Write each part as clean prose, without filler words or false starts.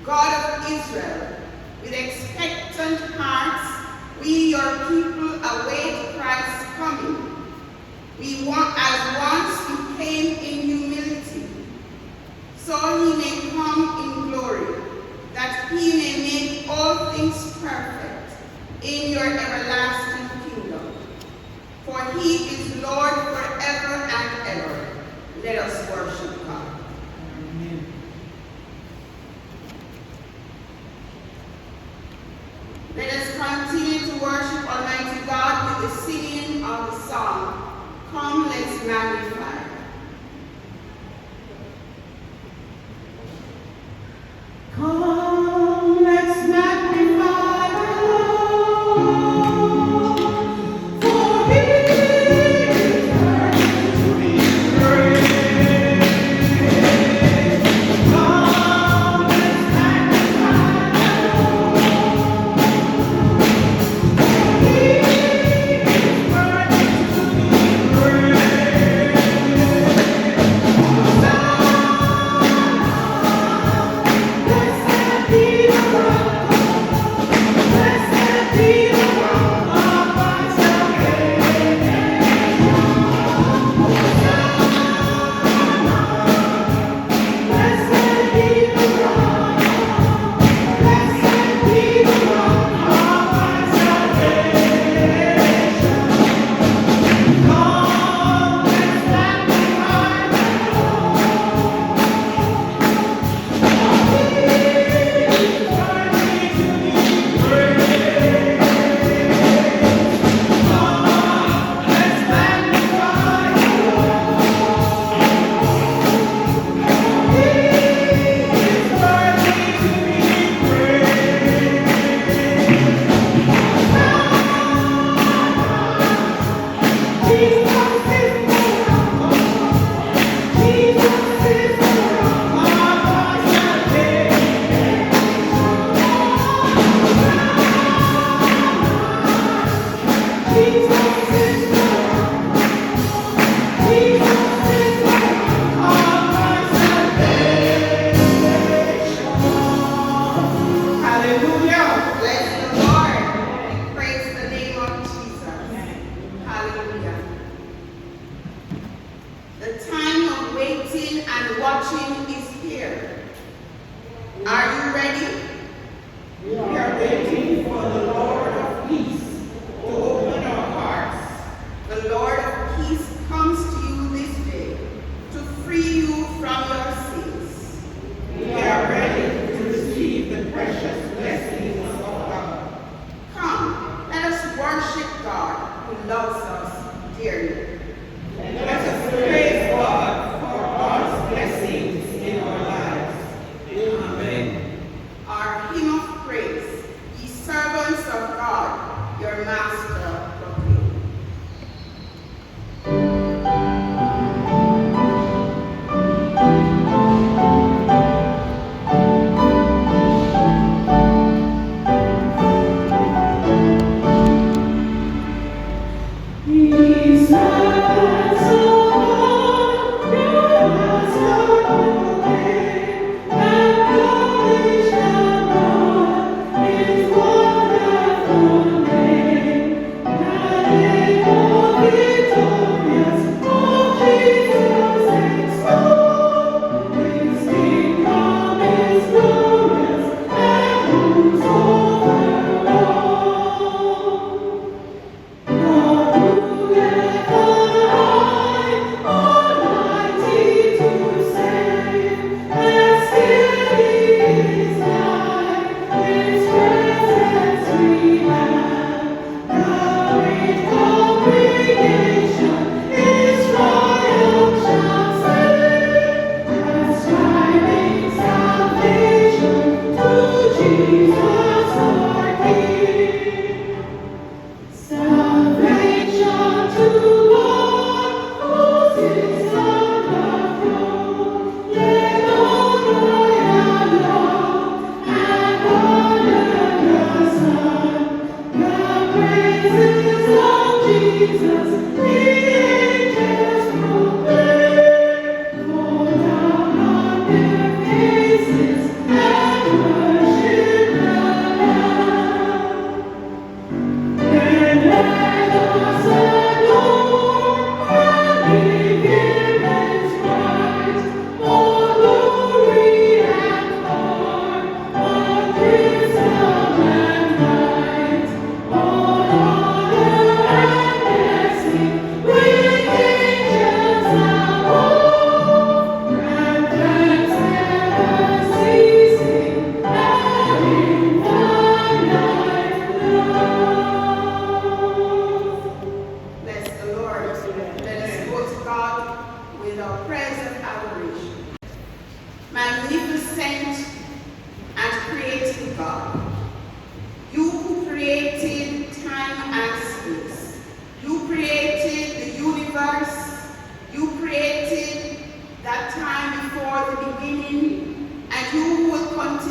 God of Israel, with expectant hearts, we, your people, await Christ's coming. We want, as once you came in humility, so he may come in glory, that he may make all things perfect in your everlasting kingdom. For he is Lord forever and ever. Let us worship God. Amen. Let us continue to worship Almighty God with the singing of the song, Come, Let's Magnify.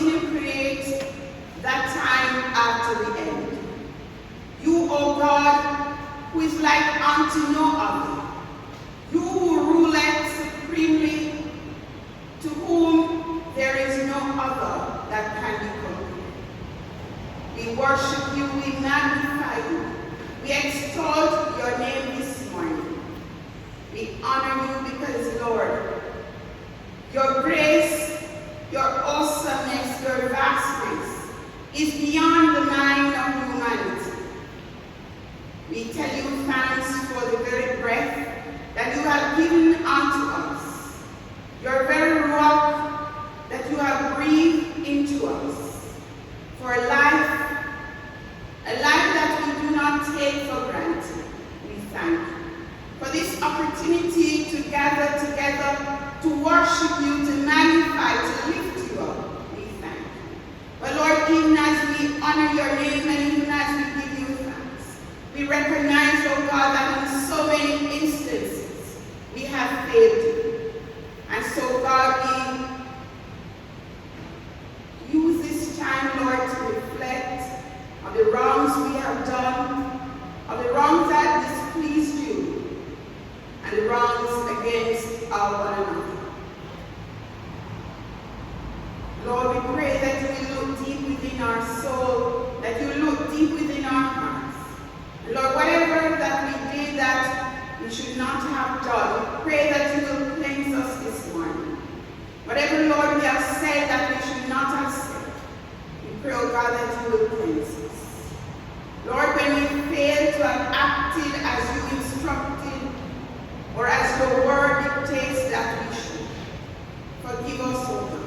continue to create that time after the end. You, O God, who is like unto no other, you who ruleth supremely, to whom there is no other that can be compared. We worship you, we magnify you, we extol your name this morning. We honor you because, Lord, your grace, your awesomeness, your vastness is beyond the mind of humanity. We tell you thanks for the very breath that you have given unto us, your very rock that you have breathed into us, for a life that we do not take for granted. We thank you for this opportunity to gather together, to worship you, to magnify, to lift you up. We thank you. But Lord, even as we honor your name and even as we give you thanks, we recognize, oh God, that in so many instances we have failed you. And so, God, we use this time, Lord, to reflect on the wrongs we have done, on the wrongs that displeased you, and the wrongs against our one another. Lord, we pray that you will look deep within our soul, that you will look deep within our hearts. And Lord, whatever that we did that we should not have done, we pray that you will cleanse us this morning. Whatever, Lord, we have said that we should not have said, we pray, oh God, that you will cleanse us. Lord, when we fail to have acted as you instructed, or as your word dictates that we should, forgive us, oh God.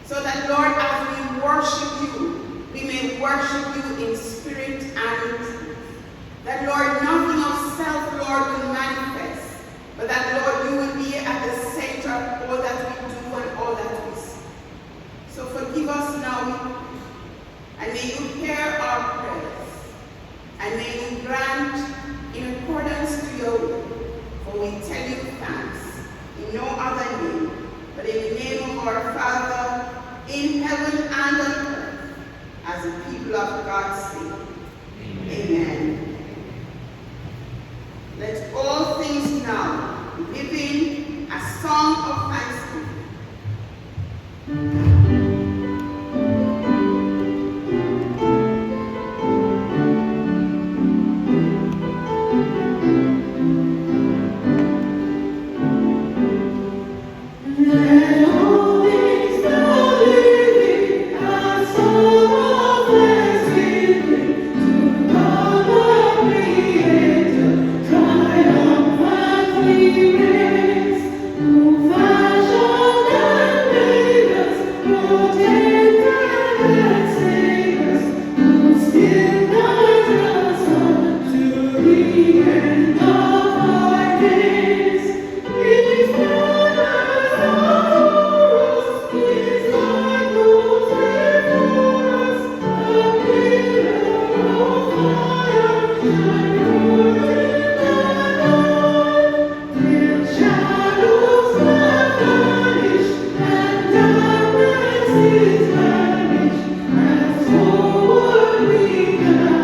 So that, Lord, as we worship you, we may worship you in spirit and in truth. That, Lord, nothing of self, Lord, will manifest, but that, Lord, you will be at the center of all that we do and all that we say. So forgive us now, we pray. And may you hear our prayers. And may you grant in accordance to your will. For we tell you thanks in no other name, but in the name of our Father, in heaven and on earth, as the people of God say. Amen. Amen. Let all things now live in a song of thanksgiving. Is vanished, and forward we go.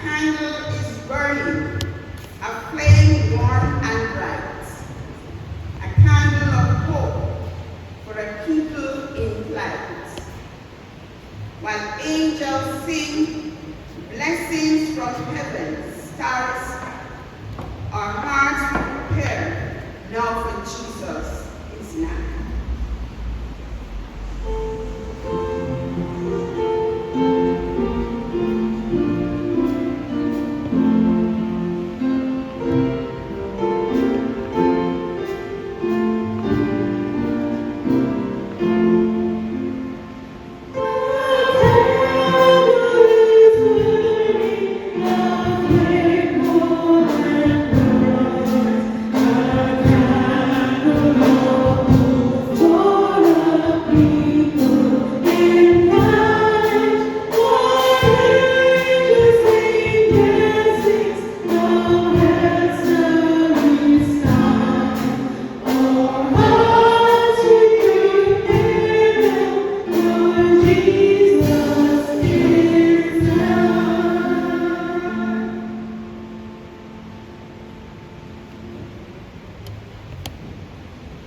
candle is burning, a flame warm and bright, a candle of hope for a people in flight. While angels sing blessings from heaven, stars, our hearts prepare now for Jesus is nigh.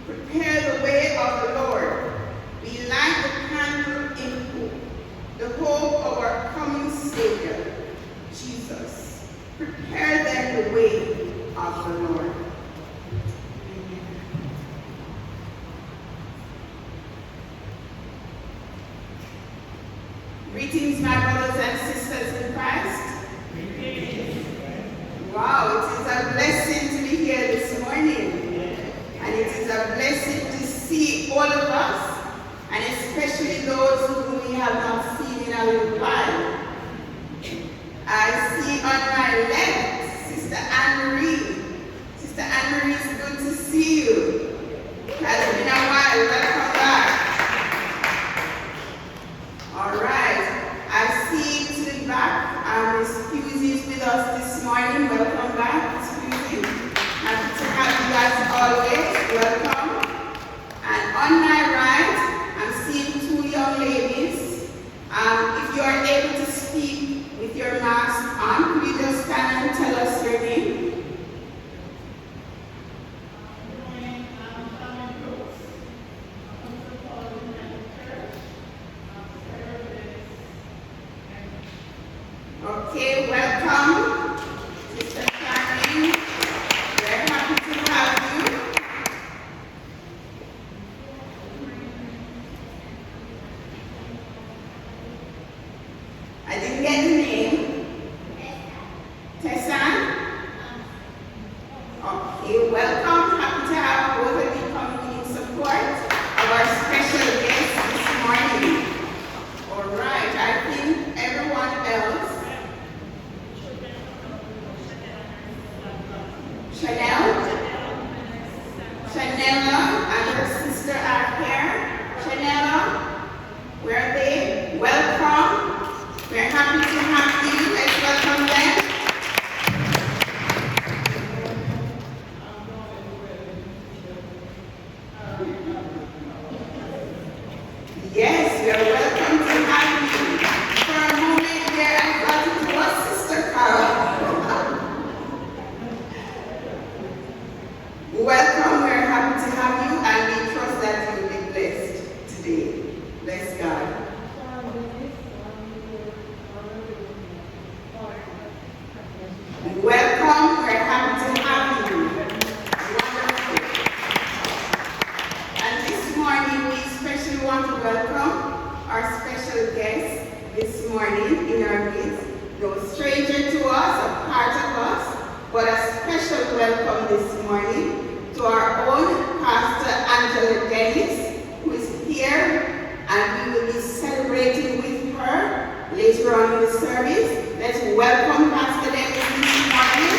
Prepare the way of the Lord. We light the candle in hope, the hope of our coming Savior, Jesus. Prepare then the way of the Lord. Greetings, my brothers and sisters in Christ. Wow, it is a blessing to be here this morning. And it is a blessing to see all of us, and especially those whom we have not seen in a little while. I see on my left, Sister Anne-Marie. Sister Anne-Marie, it's good to see you. It has been a while. Welcome back. All right. I see to the back, Miss Fusey is with us this morning. Welcome back, Miss Fusey. Happy to have you as always. Welcome. And on my right, I'm seeing two young ladies. If you are able to speak with your mask on, could you just stand and tell us your name? Okay, welcome, Sister Carmen. We're happy to have you. I didn't get the name. Tessa? Okay, welcome. Happy to have both of you coming in support of our special guest this morning. All right, I think everyone else. Chanela and her sister are here. Chanela, where are they? Welcome. We're happy to have you. Let's welcome them. Yes, we are welcome to have you. For a moment there, I thought it was Sister Carol. Welcome, we're happy to have you, and we trust that you'll be blessed today. Bless God. Welcome, we're happy to have you. Wonderful. And this morning, we especially want to welcome our special guest this morning in our midst. No stranger to us, a part of us, but a special welcome this morning to our own Pastor Angela Dennis, who is here, and we will be celebrating with her later on in the service. Let's welcome Pastor Dennis this morning.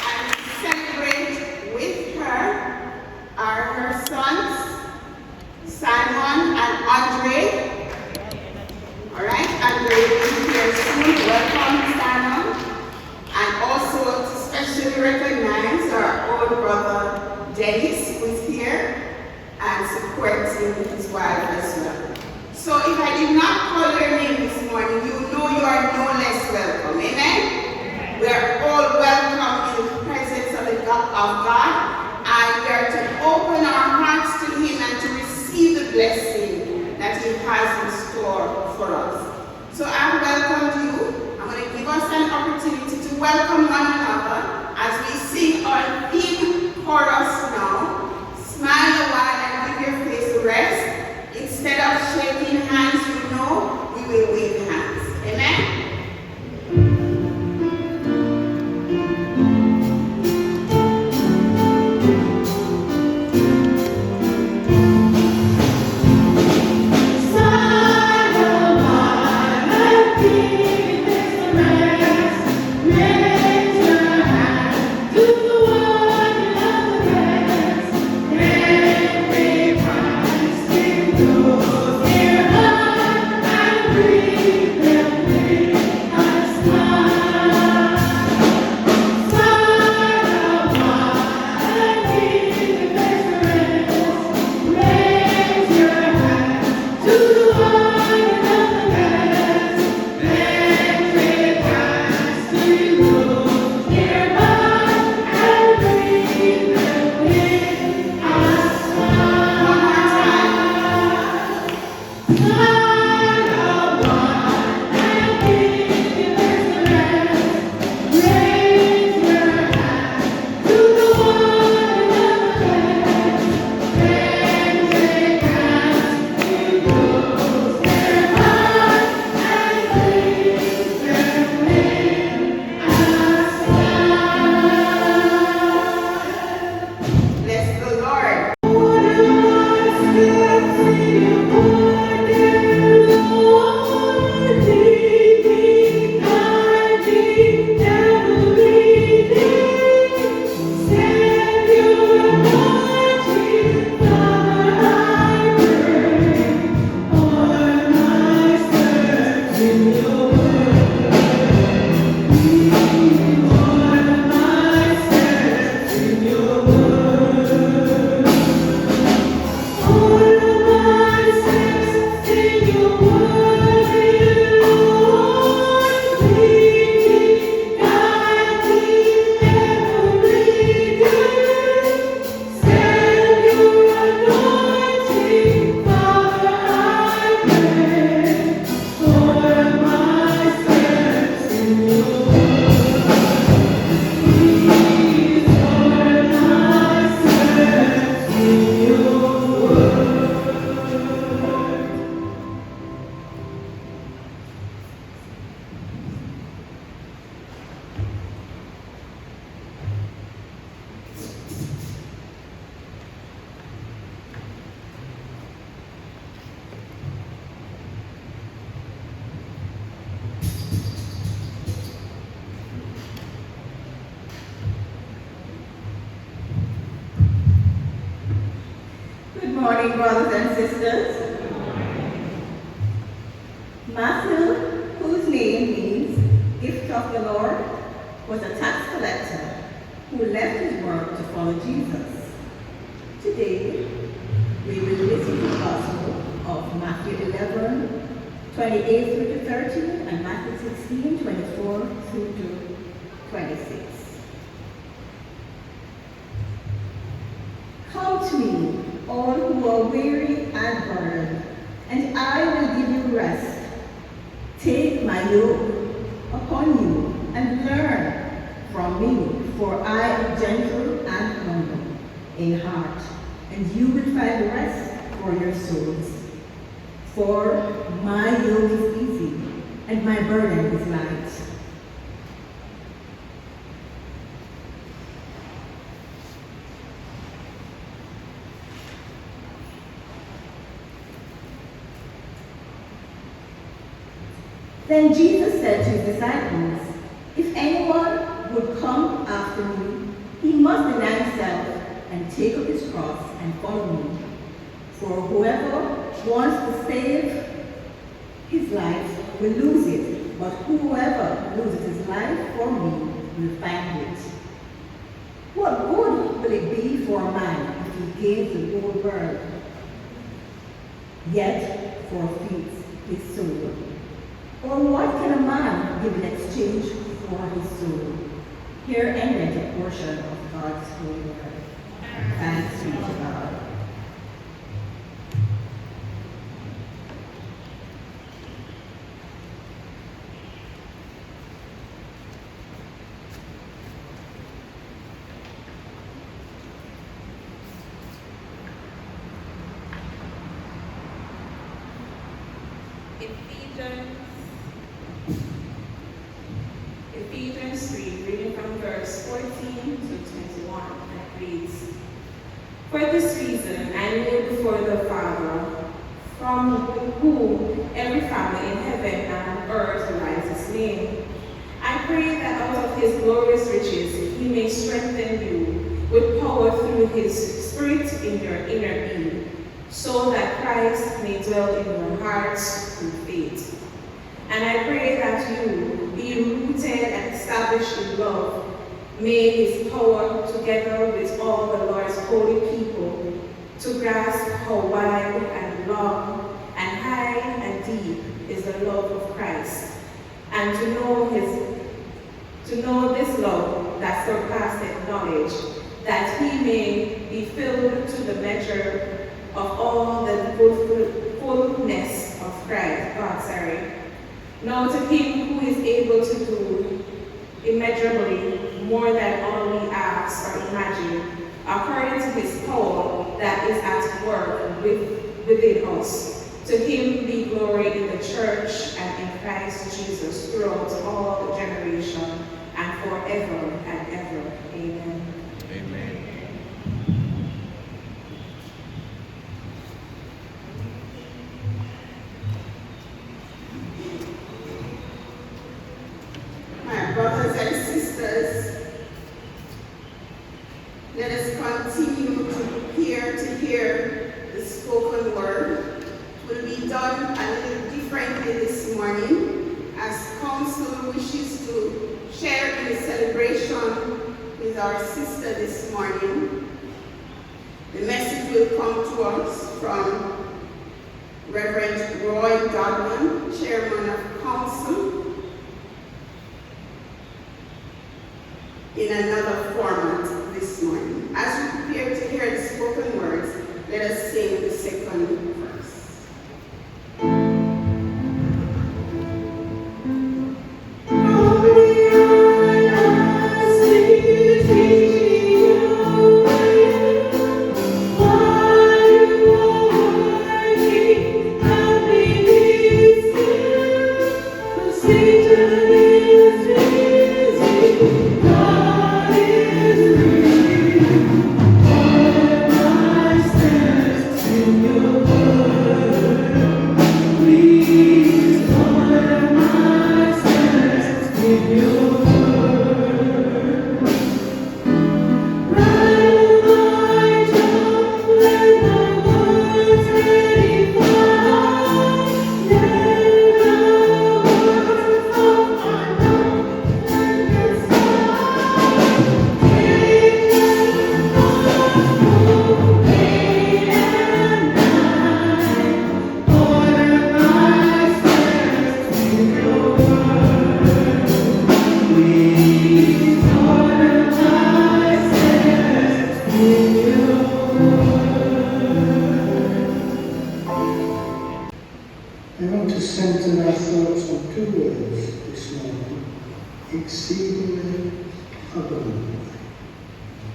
And to celebrate with her are her sons, Simon and Andre. All right, Andre will be here soon. Welcome, Simon. And also to specially recognize our old brother Dennis, who is here and supporting his wife as well. So if I did not call your name this morning, you know you are no less welcome. Amen? We are all welcome in the presence of God, and we are to open our hearts to Him and to receive the blessing that He has in store for us. So I welcome you. I'm going to give us an opportunity to welcome one another as we sing our theme chorus now. Smile a while and give your face a rest. Instead of shaking hands, you know, we will wave hands. Amen? Good morning, brothers and sisters. Matthew, whose name means gift of the Lord, was a tax collector who left his work to follow Jesus. Today, we will listen to the Gospel of Matthew 11, 28 through to 30, and Matthew 16, 24 through to 26. Come to me, all who are weary and burdened, and I will give you rest. Take my yoke upon you and learn from me, for I am gentle and humble in heart, and you will find rest for your souls. For my yoke is easy and my burden is light. Then Jesus said to his disciples, if anyone would come after me, he must deny himself and take up his cross and follow me. For whoever wants to save his life will lose it, but whoever loses his life for me will find it. What good will it be for a man if he gains the whole world, yet forfeits his soul? Or what can a man give in exchange for his soul? Here ended a portion of God's holy word. Thanks be to God. Ephesians 3, reading from verse 14 to 21, that reads, For this reason I kneel before the Father, from whom every family in heaven and on earth derives its name. I pray that out of his glorious riches he may strengthen you with power through his Spirit in your inner being, so that Christ may dwell in your hearts through faith. And I pray that you, being rooted and established in love, may his power, together with all the Lord's holy people, to grasp how wide and long and high and deep is the love of Christ, and to know this love that surpasses knowledge, that he may be filled to the measure of all the fullness of Christ. Now to him who is able to do immeasurably more than all we ask or imagine, according to his power that is at work within us. To him be glory in the church and in Christ Jesus throughout all generation and forever and ever. Amen. Amen. My brothers and sisters, let us continue to prepare to hear the spoken word. It will be done a little differently this morning, as council wishes to share in the celebration with our sister this morning. The message will come to us from Reverend Roy Godwin, Chairman of Council, in another format this morning. As we prepare to hear the spoken words, let us sing the second verse. I want to center our thoughts on two words this morning: exceedingly abundantly.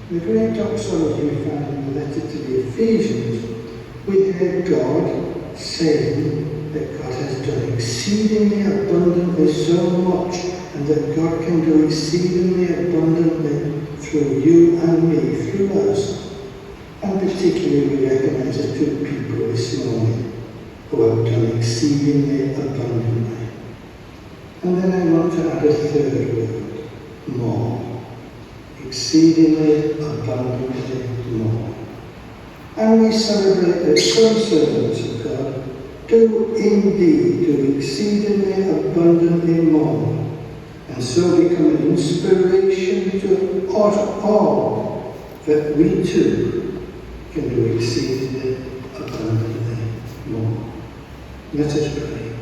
The great doxology we find in the letter to the Ephesians, we heard God saying that God has done exceedingly abundantly so much, and that God can do exceedingly abundantly through you and me, through us. And particularly we recognize the two people this morning who have done exceedingly abundantly. And then I want to add a third word: more. Exceedingly abundantly more. And we celebrate that some servants of God do indeed do exceedingly abundantly more, and so become an inspiration to us all, that we too can do exceedingly abundantly more. Let us pray.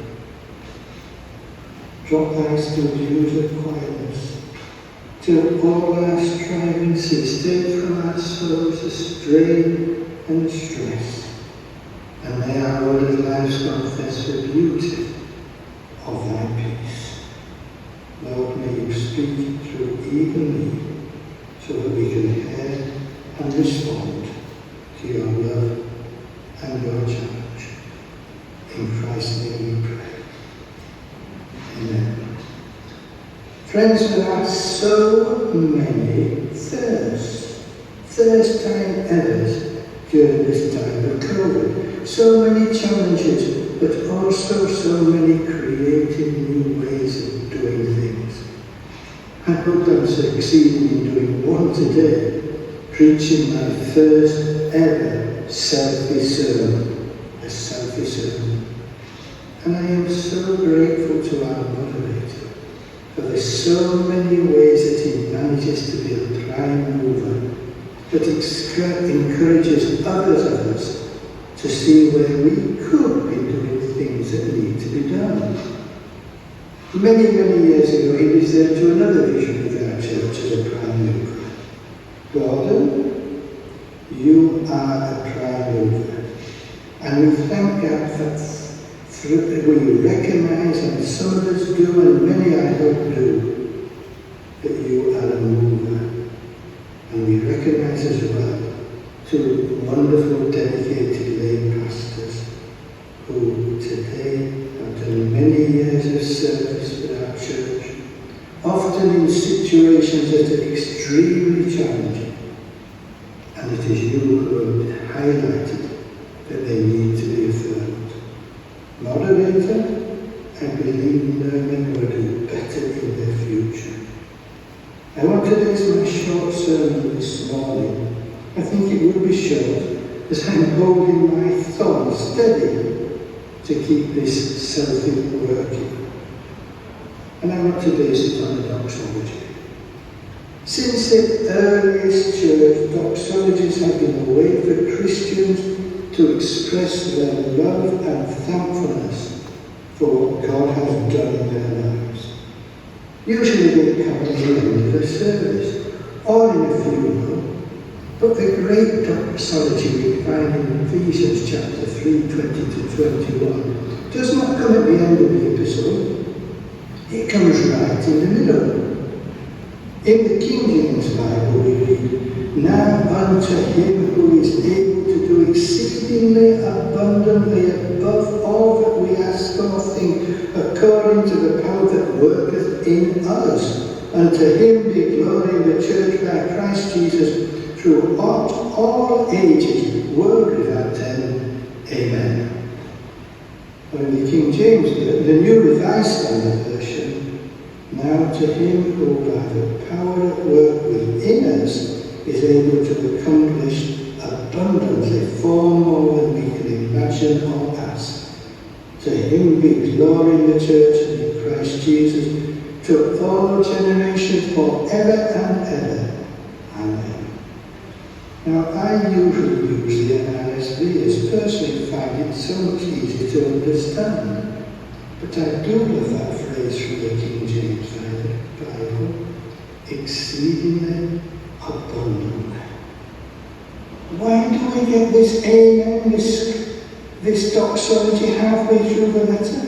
Drop thy still dews of quietness, till all our striving cease. Take from our souls the strain and the stress, and may our ordered lives confess the beauty of thy peace. Lord, may you speak through even me, so that we can hear and respond to your love and your challenge. In Christ's name we pray. Amen. Friends, there are so many thirst time errors during this time of COVID. So many challenges, but also so many creative new ways of doing things. I hope I'm succeeding in doing one today, preaching my first ever selfie sermon, a selfie sermon. And I am so grateful to our moderator, for there's so many ways that he manages to be a prime mover, that encourages others of us to see where we could be doing things that need to be done. Many, many years ago, he was there to another vision of our church as a prime mover. Gordon, you are a prime mover. And we thank God that we recognise, and some of us do, and many I hope do, that you are a mover. And we recognise as well two wonderful, dedicated lay pastors who today have done many years of service with our church, often in situations that are extremely challenging. And it is you who have highlighted that they need to be affirmed. Moderator, I believe learning will do better in the future. I want to base my short sermon this morning. I think it will be short, as I'm holding my thumb steady to keep this selfie working. And I want to base it on a doxology. Since the earliest church, doxologies have been a way for Christians to express their love and thankfulness for what God has done in their lives. Usually they come at the end of a service, or in a funeral, but the great doxology we find in Ephesians chapter 3, 20-21, does not come at the end of the epistle. It comes right in the middle. In the King James Bible we read, "Now unto him who is able to do exceedingly abundantly above all that we ask or think, according to the power that worketh in us. Unto him be glory in the church by Christ Jesus throughout all ages, world without end. Amen." Or in the King James, the New Revised Standard Version, "Now to him who by the power at work within us is able to accomplish abundantly far more than we can imagine or ask. To him be glory in the church and in Christ Jesus to all generations forever and ever. Amen." Now I usually use the NISV as personally find it so much easier to understand. But I do love that phrase from the King James Bible, exceedingly abundantly. Why do we get this amen, this doxology halfway through the letter?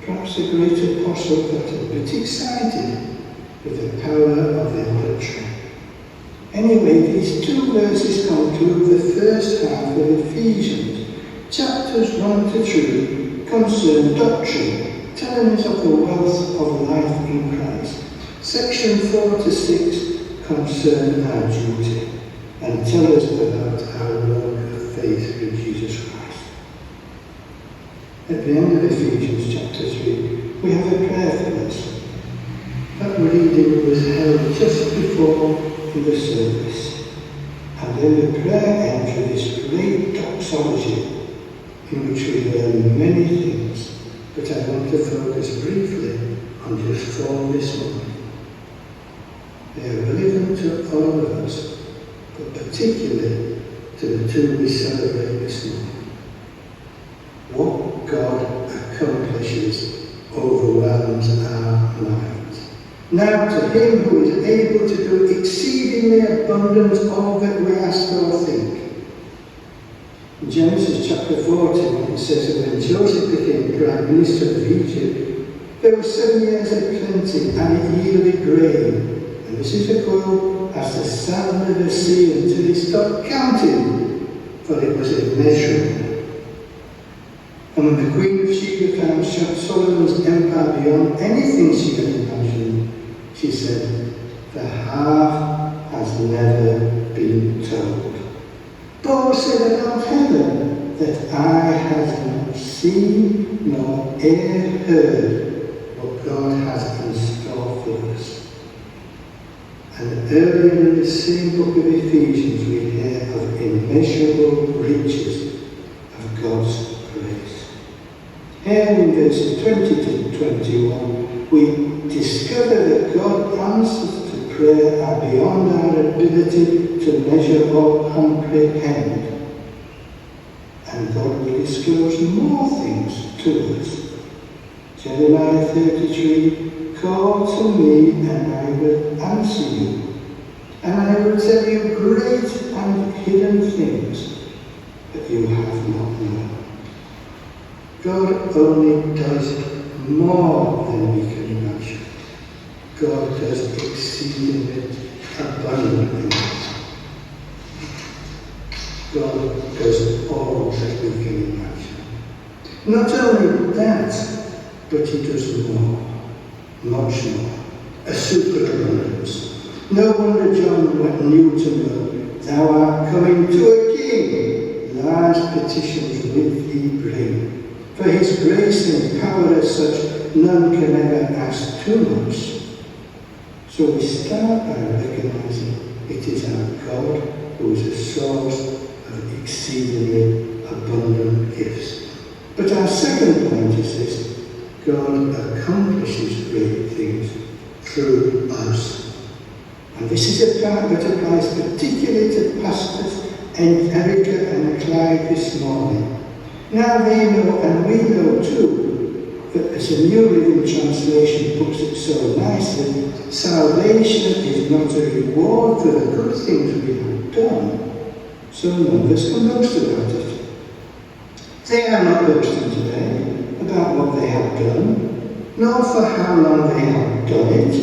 Perhaps the great apostle got a bit excited with the power of the oratory. Anyway, these two verses conclude the first half of Ephesians. Chapters 1-2 concern doctrine, telling us of the wealth of life in Christ. Section 4-6 concern our duty and tell us about our walk of faith in Jesus Christ. At the end of Ephesians chapter 3, we have a prayer for us. That reading was held just before the service. And then the prayer entry, this great doxology, in which we learn many things, but I want to focus briefly on just 4 this morning. They are relevant to all of us, but particularly to the 2 we celebrate this morning. What God Now to him who is able to do exceedingly abundant all that we ask or think. In Genesis chapter 14, it says that when Joseph became prime minister of Egypt, there were 7 years of plenty, and it yielded grain. And this is to go as the sand of the sea until he stopped counting, for it was immeasurable. And when the Queen of Sheba found Solomon's empire beyond anything she had imagined, she said, "The half has never been told." Paul said about heaven that eye has not seen nor ear heard what God has in store for us. And earlier in the same book of Ephesians we hear of immeasurable riches of God's grace. Here in verses 20 to 21 we discover that God's answers to prayer are beyond our ability to measure or comprehend. And God will disclose more things to us. Jeremiah 33, "Call to me and I will answer you, and I will tell you great and hidden things that you have not known." God only does more than we can imagine. God does exceedingly abundantly. God does all that we can imagine. Not only that, but he does more, much more, a superabundance. No wonder John knew to know, "Thou art coming to a king, large petitions with thee bring. For his grace and power as such, none can ever ask too much." So we start by recognizing it is our God who is the source of exceedingly abundant gifts. But our second point is this: God accomplishes great things through us. And this is a part that applies particularly to pastors and Erica and Clyde this morning. Now they know, and we know too, that as a New Living Translation puts it so nicely, salvation is not a reward for the good things we have done, so none of us can boast about it. They are not boasting today about what they have done, nor for how long they have done it.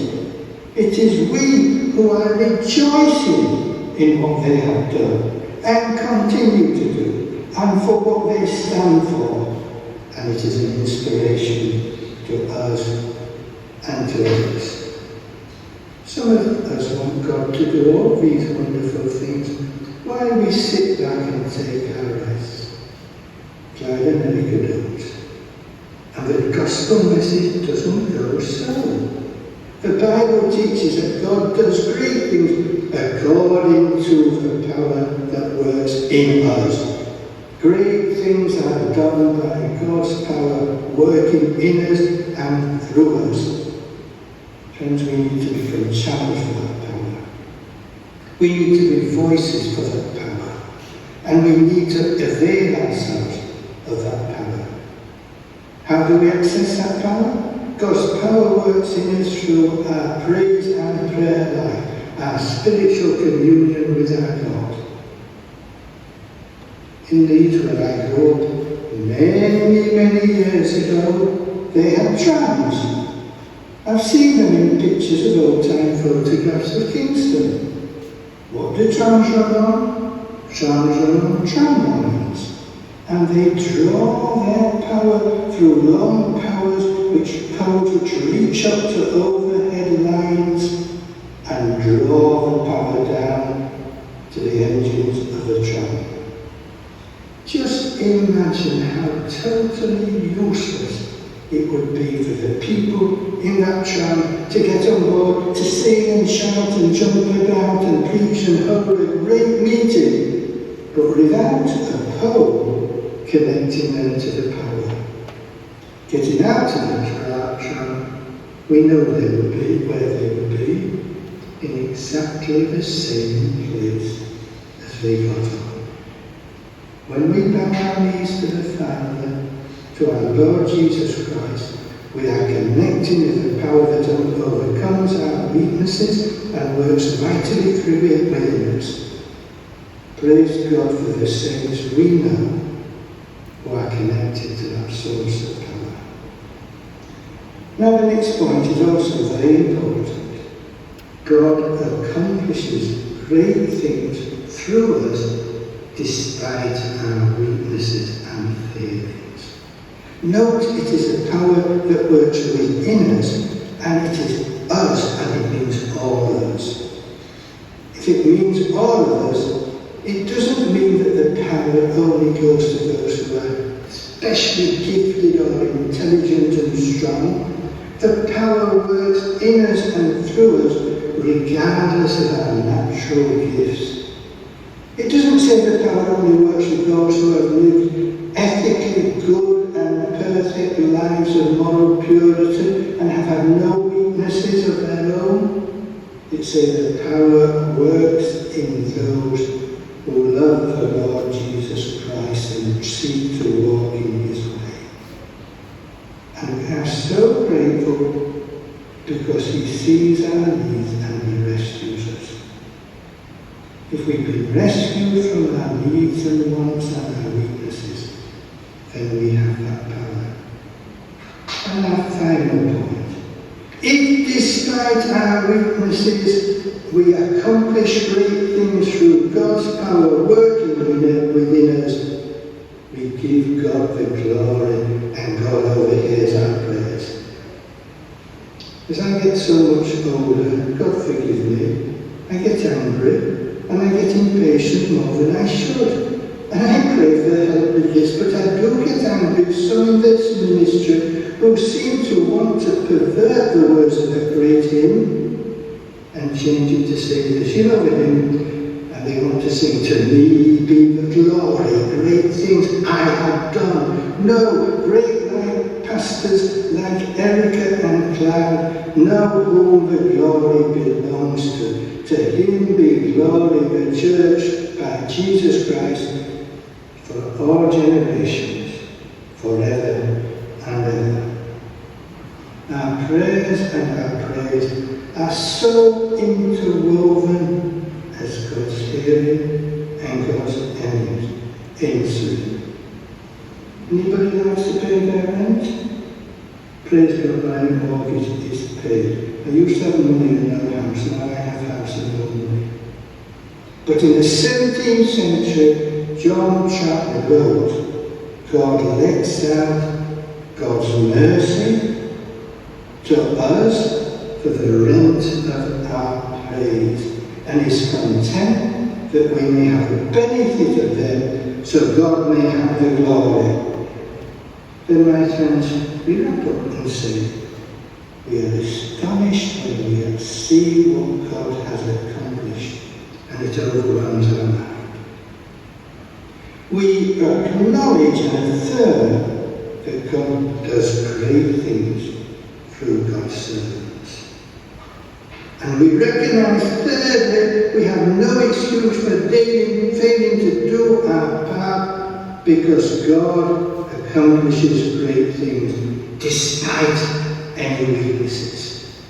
It is we who are rejoicing in what they have done and continue to do, and for what they stand for, and it is an inspiration to us and to others. Some of us want God to do all these wonderful things while we sit back and take our rest. Clyde and Erica don't. And the gospel message doesn't go so. The Bible teaches that God does great things according to the power that works in us. Great things are done by God's power working in us and through us. Friends, we need to become channels for that power. We need to be voices for that power. And we need to avail ourselves of that power. How do we access that power? God's power works in us through our praise and prayer life, our spiritual communion with our God. In Leeds, where I grew up, many years ago, they had trams. I've seen them in pictures of old-time photographs of Kingston. What do trams run on? Trams run on tram lines. And they draw their power through long poles which reach up to overhead lines and draw the power down to the engines of the tram. Just imagine how totally useless it would be for the people in that tram to get on board, to sing and shout and jump about and preach and hold a great meeting, but without a pole connecting them to the power. Getting out of the tram, we know they would be where they would be, in exactly the same place as they got on. When we bow our knees to the Father, to our Lord Jesus Christ, We are connecting with the power that overcomes our weaknesses and works mightily through it within us. Praise God for the saints we know who are connected to that source of power. Now the next point is also very important. God accomplishes great things through us despite our weaknesses and failings. Note, it is a power that works within us, and it is us, and it means all of us. If it means all of us, it doesn't mean that the power only goes to those who are especially gifted or intelligent and strong. The power works in us and through us regardless of our natural gifts. It doesn't say the power only works with those who have lived ethically good and perfect lives of moral purity and have had no weaknesses of their own. It says the power works in those who love the Lord Jesus Christ and seek to walk in his way. And we are so grateful because he sees our needs and he rescues us. If we've been rescued from our needs and wants and our weaknesses, then we have that power. And our final point. If despite our weaknesses we accomplish great things through God's power working within us, we give God the glory and God overhears our prayers. As I get so much older, God forgive me, I get angry and I get impatient more than I should. And I pray for help with this, but I do get angry with some in this ministry who seem to want to pervert the words of a great hymn and change it to say this. You know the hymn, and they want to sing, "To me be the glory, great things I have done." No, great like pastors like Erica and Cloud know whom the glory belongs to. To him be glory, the church, by Jesus Christ, for all generations, forever and ever. Our prayers and our praise are so interwoven as God's hearing and God's answering. Anybody likes to pay their rent? Praise God, my mortgage is paid. I used to have money in no house, now I have house and no money. But in the 17th century, John Chapman wrote, God lets out God's mercy to us for the rent of our praise, and is content that we may have the benefit of them, so God may have the glory. Then, my friends, we wrap up and say, we are astonished when we see what God has accomplished, and it overwhelms our mind. We acknowledge and affirm that God does great things through God's servants. And we recognize, thirdly, we have no excuse for failing to do our part because God accomplishes great things despite any weaknesses.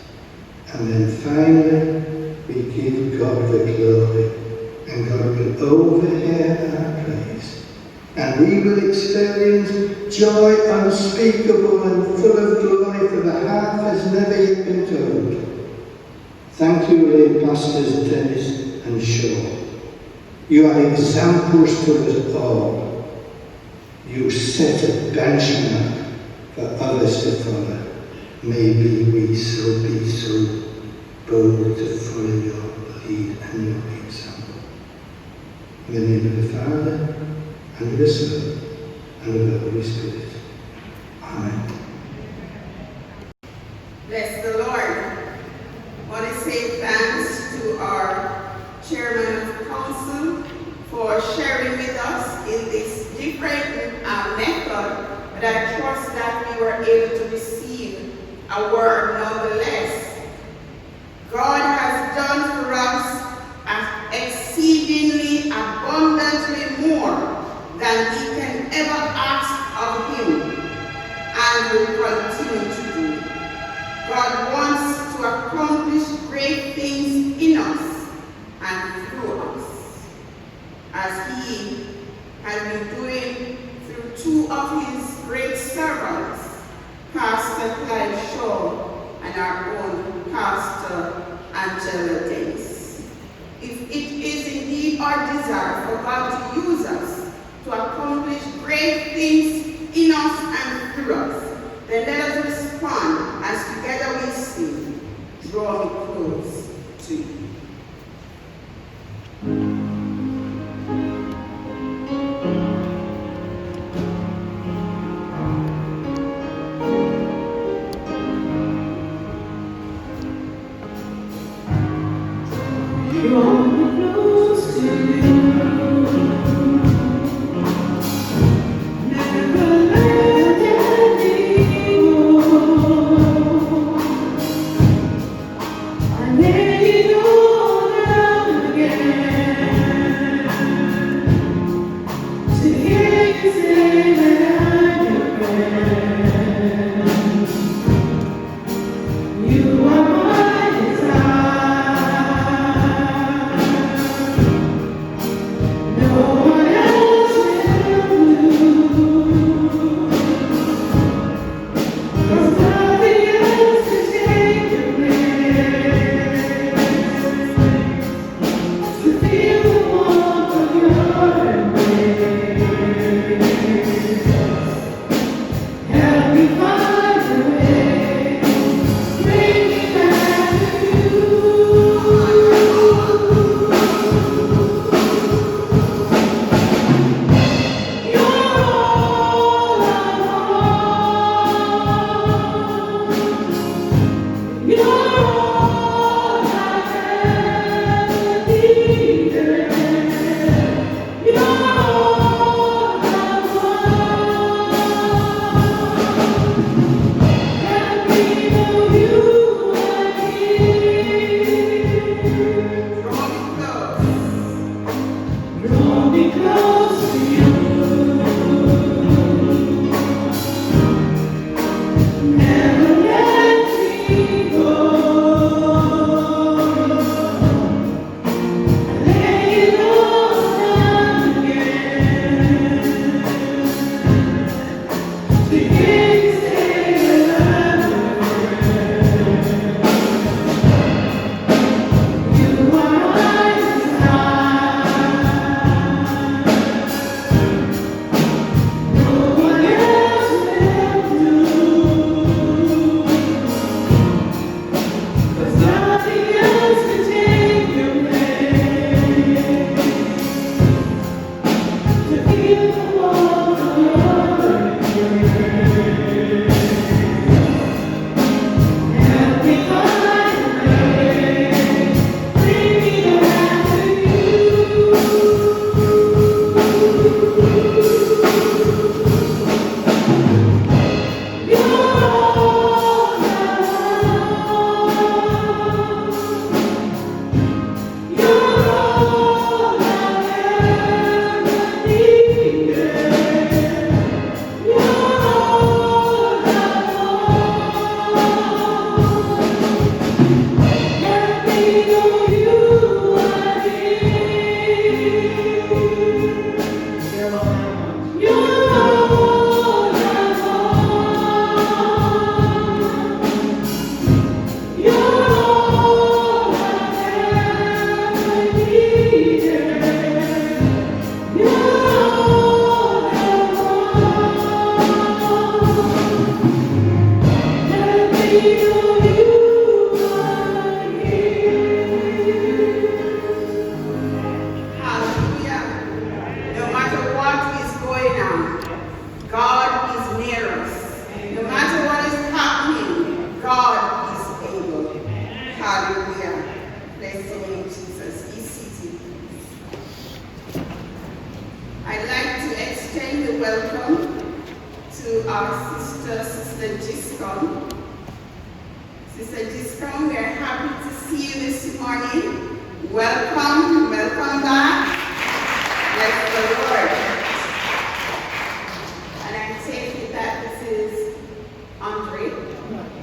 And then finally, we give God the glory, and God will overhear our praise. And we will experience joy unspeakable and full of glory, for the half has never yet been told. Thank you, lay pastors Dennis and Shaw. You are examples to us all. You set a benchmark for others to follow. Maybe we so be so bold to follow your lead and your example. In the name of the Father, and of the Son, and of the Holy Spirit. Amen. Bless the Lord. I want to say thanks to our Chairman of Council for sharing with us in this different method, but I trust that we were able to receive a word nonetheless. God has done for us exceedingly abundantly more than we can ever ask of him, and will continue to do. God wants to accomplish great things in us and through us, as he has been doing through two of his great servants, Pastor Clyde Shaw and our own Pastor Angela Dennis. If it is indeed our desire for God to use us to accomplish great things in us and through us, then let us respond as together we sing, "Draw Me Close to You."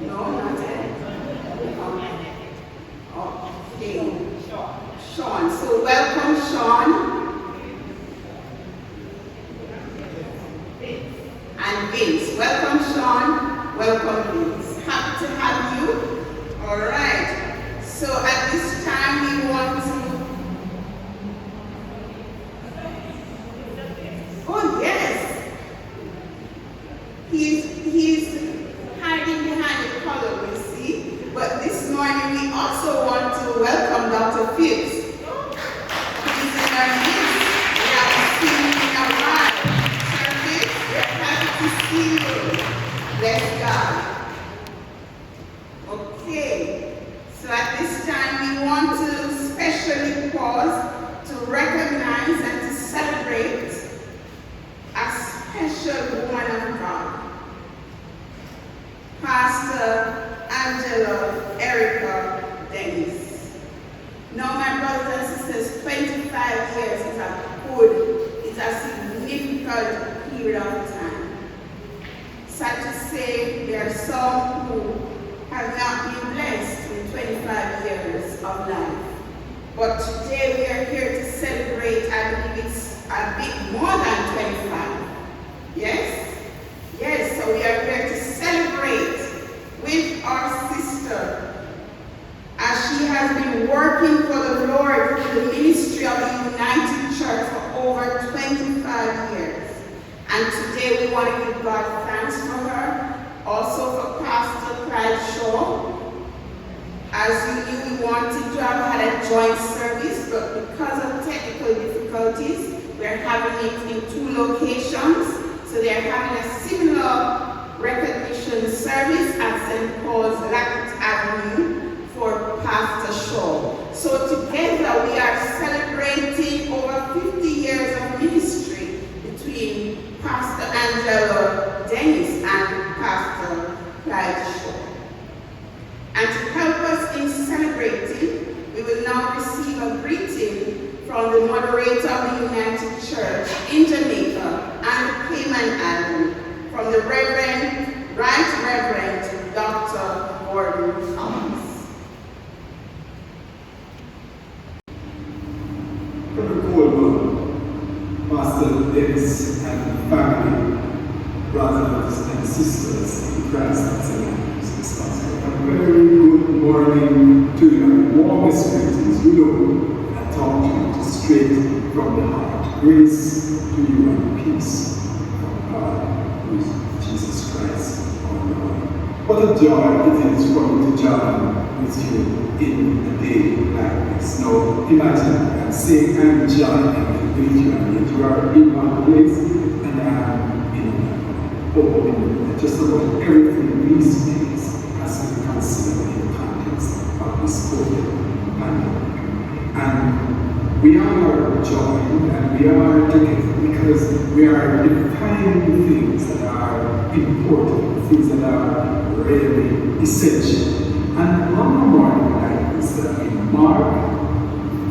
No, not yet. and Vince. Welcome, Sean. Welcome, Vince. Happy to have you. All right. So at this time, we want to... Oh, yes. He's hiding behind the color, we see. But this morning, we also want to welcome Dr. Phipps. He's in our midst. We haven't seen him in a while. Sir Phipps, we're happy to see you. Bless God. Okay. So at this time, we want to specially pause to recognize and to celebrate a special woman of God, Pastor Angela Erica Dennis. Now, my brothers and sisters, 25 years is a significant period of time. Such to say, there are some who have not been blessed with 25 years of life. But today we are here to celebrate, I believe it's a bit more than 25. Yes? Yes, so we are here to celebrate with our sister as she has been working for the Lord through the ministry of the United Church for over 25 years. And today we want to give God thanks for her, also for Pastor Clyde Shaw. As you knew, we wanted to have had a joint service, but because of technical difficulties, we're having it in 2 locations. So they're having a similar recognition service at St. Paul's Lackett Avenue for Pastor Shaw. So together we are celebrating over 50 years of ministry between Pastor Angela Dennis and Pastor Clyde Shaw. And to help us in celebrating, we will now receive a greeting from the moderator of the United Church in Jamaica and the Cayman Islands, from the Right Reverend Dr. Gordon Thomas. Reverend Coleman, Pastor Dennis and family, brothers and sisters in Christ and Savior, Scots Kirk. A very good morning to you. Warmest greetings. You know, I talk to you straight from the heart. Grace to you and peace from God, who is Jesus Christ, our Lord. What a joy it is for me to join with you in a day like this. Now, imagine I'm saying I'm joining with you, and yet you are in one place and I'm in another. Just about everything these days has to be considered in the context of this COVID pandemic. And we are joined and we are together because we are defining things that are important, things that are really essential. And on a morning like this, that we mark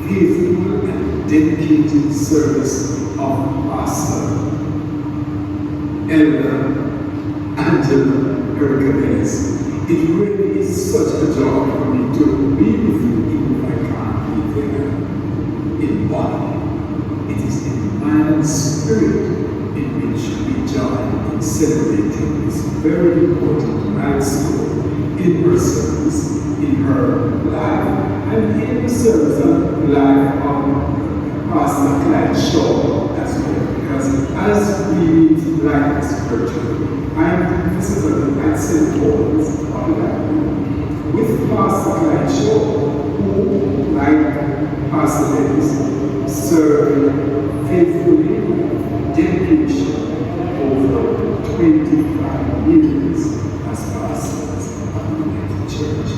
faithful and dedicated service of Pastor Elder Angela Erica Dennis. It really is such a joy for me to be with you, even if I can't be there in body. It is in mind and spirit in which we join in celebrating this very important milestone in her service, in her life, and in the service of life of Pastor Clyde Shaw as well. Because as we meet like this virtually, I'm physically at St. Paul's with Pastor Clyde Shaw, who, like Pastor Dennis, served faithfully, dedication over 25 years as pastors of the United Church.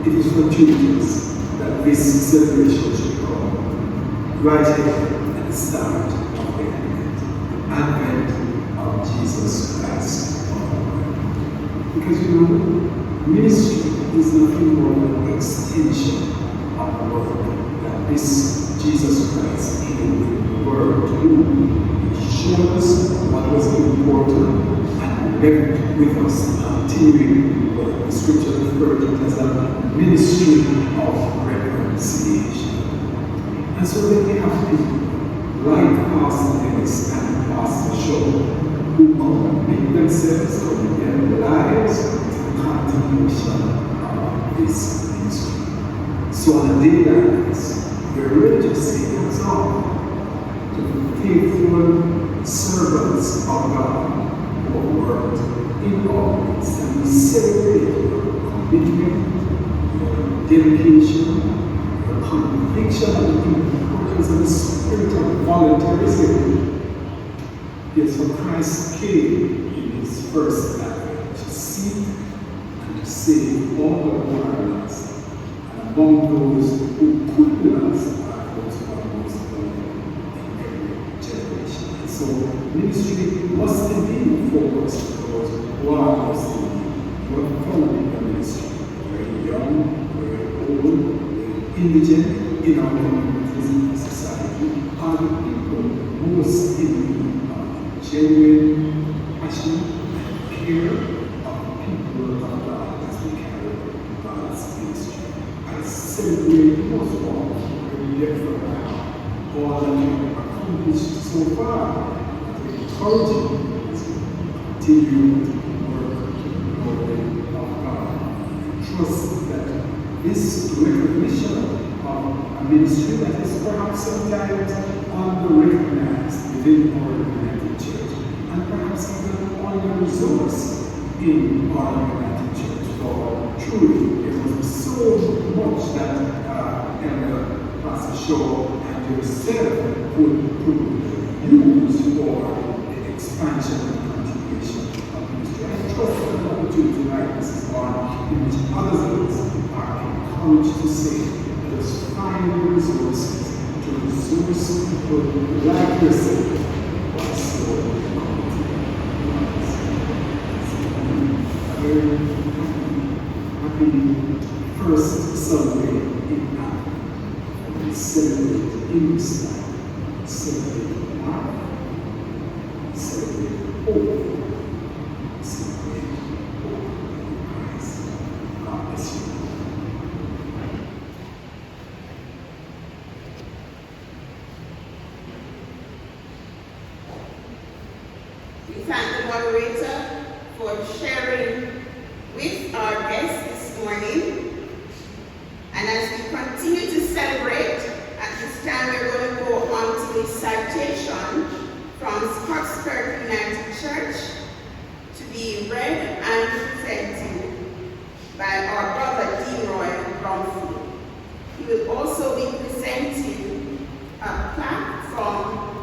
It is fortuitous that this celebration should come right here at the start of the Advent of Jesus Christ. Because you know, ministry is nothing more than an extension of the work that this Jesus Christ came in the world to do. He showed us what was important and left it with us, continuing what the scripture referred to as a ministry of reconciliation. And so then we have people like Pastor Dennis So on a day like this, we're ready to say hands off to faithful servants of God who are worked in all ways, and we celebrate your commitment, your dedication, your conviction, and the importance of the spirit of volunteerism. Yes, for Christ came in his first life to seek and to save all the warriors, and among those who could be lost are those who are most vulnerable in every generation. And so ministry must indeed focus on those who are most in need, who are founding the ministry, very young, very old, very indigent in our communities and society, are the people most in need of genuine passion and care of people of God as we carry God's ministry. I celebrate most of all very different all that we have accomplished so far. Encouraging as we continue to work to the glory of God. And trust that this recognition of a ministry that is perhaps sometimes under-recognized within our United Church, and perhaps even under-resourced in our United Church. For truly, it was so much that Pastor Shaw and yourself could use for the expansion and contribution of ministry. I trust that the opportunity like this is one in which others are encouraged to say, let us find the resources to resource people like yourself who are so a very happy first Sunday in Africa. We celebrate in this time, celebrate life, celebrate hope, celebrate hope in Christ. God bless you. We thank the moderator for sharing with our guests this morning. And as we continue to celebrate, at this time we're going to go on to the citation from Scots Kirk United Church to be read and presented by our brother Deroy Bromfield. He will also be presenting a plaque from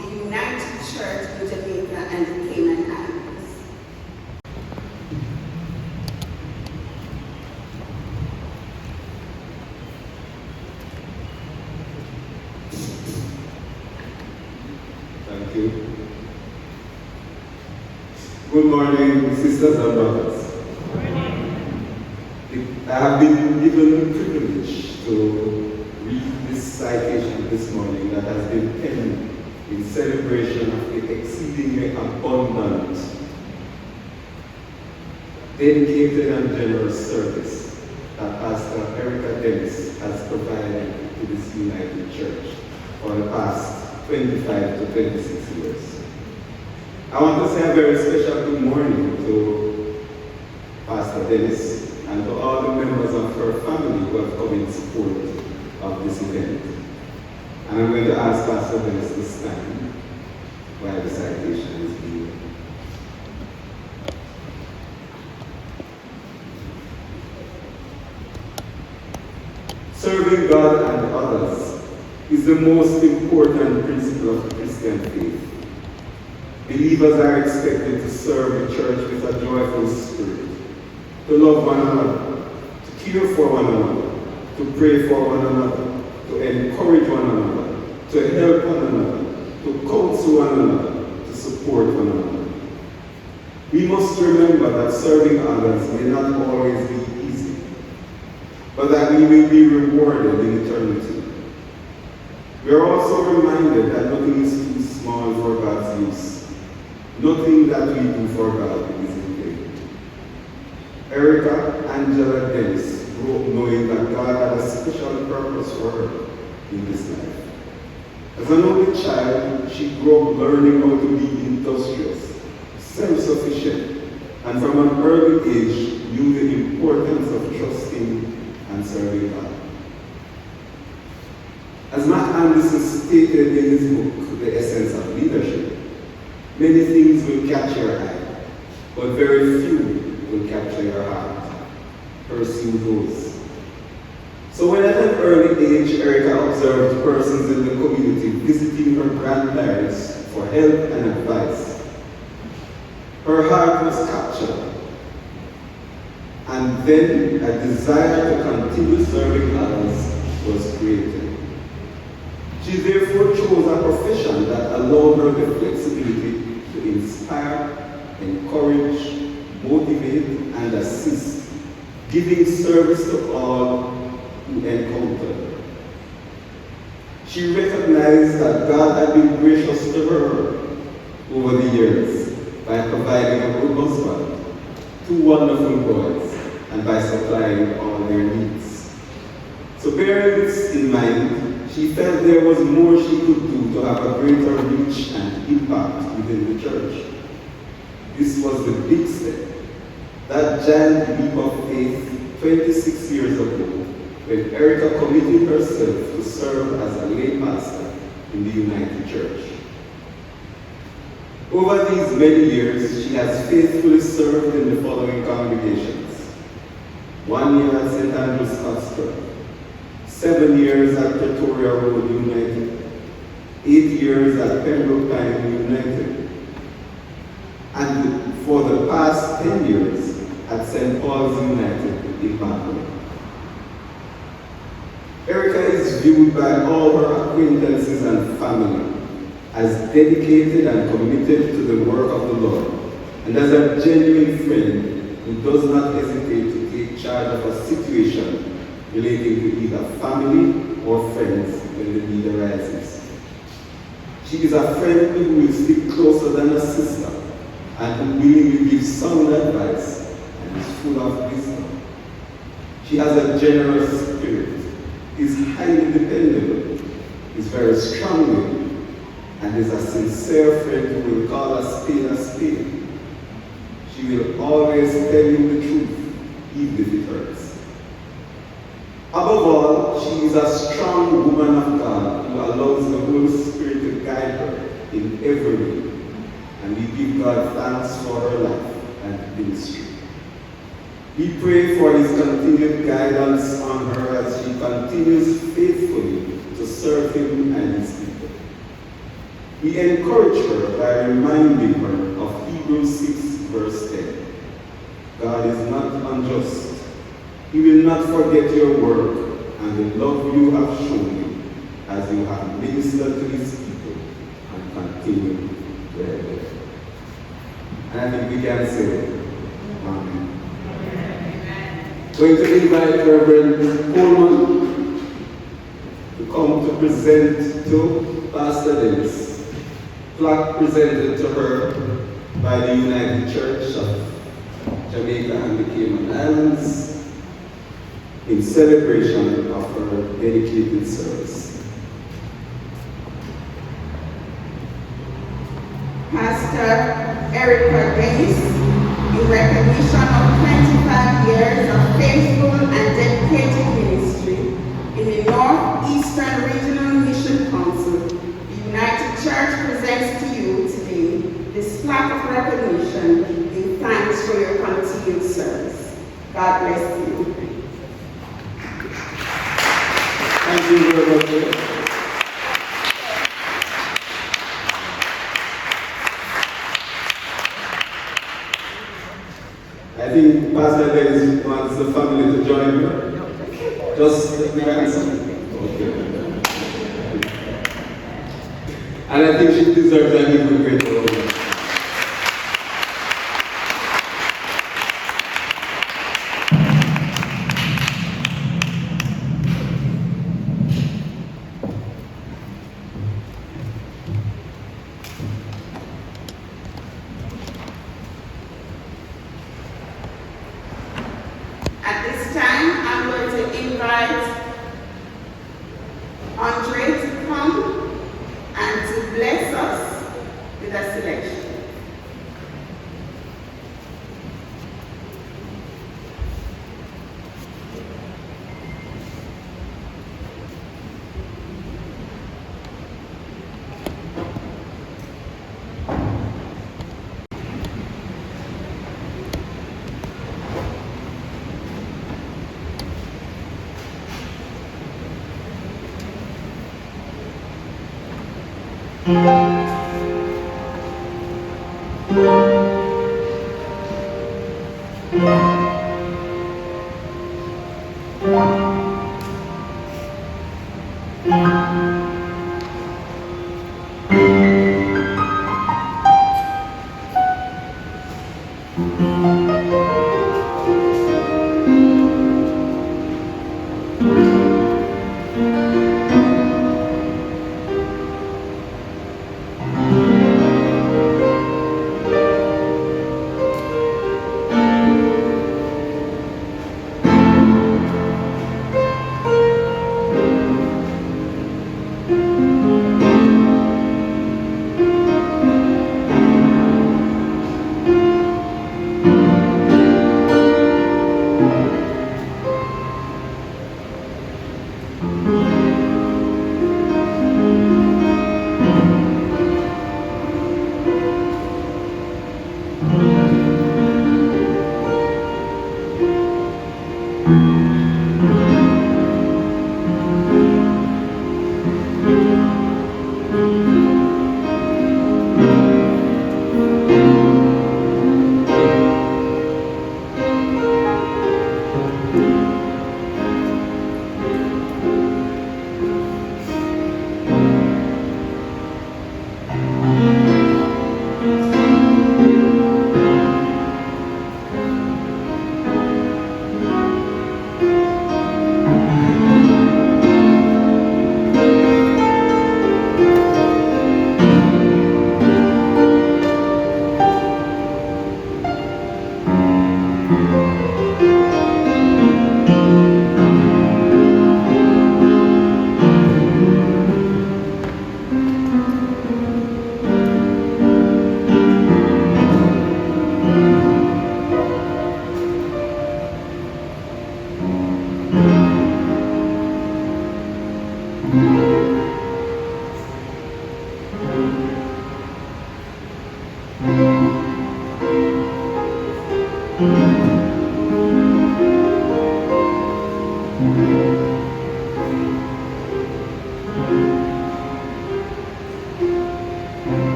the United Church in Jamaica and the Cayman Islands. Thank you. Good morning, sisters and brothers. I have been given the privilege to read this citation this morning that has been penned in celebration of the exceedingly abundant, dedicated and generous service that Pastor Erica Dennis has provided to this United Church for the past 25 to 26 years. I want to say a very special good morning to Pastor Dennis and to all the members of her family who have come in support of this event. And I'm going to ask Pastor Dennis to stand while the citation is being read. Serving God and others is the most important principle of the Christian faith. Believers are expected to serve the church with a joyful spirit, to love one another, to care for one another, to pray for one another, to encourage one another, to help one another, to counsel one another, to support one another. We must remember that serving others may not always be easy, but that we will be rewarded in eternity. We are also reminded that nothing is too small for God's use. Nothing that we do for God is in vain. Erica Angela Dennis grew up knowing that God had a special purpose for her in this life. As an only child, she grew up learning how to be industrious, self-sufficient, and from an early age knew the importance of trusting and serving God. As Matt Anderson stated in his book, The Essence of Leadership, many things will catch your eye, but very few will capture your heart. Pursue those. So when at an early age, Erica observed persons in the community visiting her grandparents for help and advice, her heart was captured. And then a desire to continue serving others was created. She therefore chose a profession that allowed her the flexibility to inspire, encourage, motivate, and assist, giving service to all who encountered her. She recognized that God had been gracious to her over the years by providing a good husband, 2 wonderful boys, and by supplying all their needs. So bearing this in mind, she felt there was more she could do to have a greater reach and impact within the church. This was the big step, that giant leap of faith 26 years ago, when Erica committed herself to serve as a lay pastor in the United Church. Over these many years, she has faithfully served in the following congregations: 1 year at St. Andrew's, Scots Kirk, 7 years at Pretoria Road United, 8 years at Pembroke Pine United, and for the past 10 years at St. Paul's United in Malcolm. Erica is viewed by all her acquaintances and family as dedicated and committed to the work of the Lord, and as a genuine friend who does not hesitate to take charge of a situation relating to either family or friends when the need arises. She is a friend who will stick closer than a sister and who willingly gives sound advice and is full of wisdom. She has a generous spirit, is highly dependable, is very strong-willed, and is a sincere friend who will call a spade a spade. She will always tell you the truth, even if it hurts. Above all, she is a strong woman of God who allows the Holy Spirit to guide her in every way. And we give God thanks for her life and ministry. We pray for His continued guidance on her as she continues faithfully to serve Him and His people. We encourage her by reminding her of Hebrews 6, verse 10. God is not unjust. He will not forget your work and the love you have shown Him as you have ministered to His people and continue wherever. And I think we can say, Amen. Going to invite Reverend Coleman to come to present to Pastor Dennis. Plaque presented to her by the United Church of Jamaica and the Cayman Islands in celebration of her dedicated service. Pastor Erica Dennis, in recognition of 25 years of faithful and dedicated ministry in the Northeastern Regional Mission Council, the United Church presents to you today this plaque of recognition in thanks for your continued service. God bless you. Thank you very much. I think Pastor Dennis wants the family to join her. Just let me answer. Okay. And I think she deserves an even greater honor. At this time, I'm going to invite Andre to come and to bless us with a selection.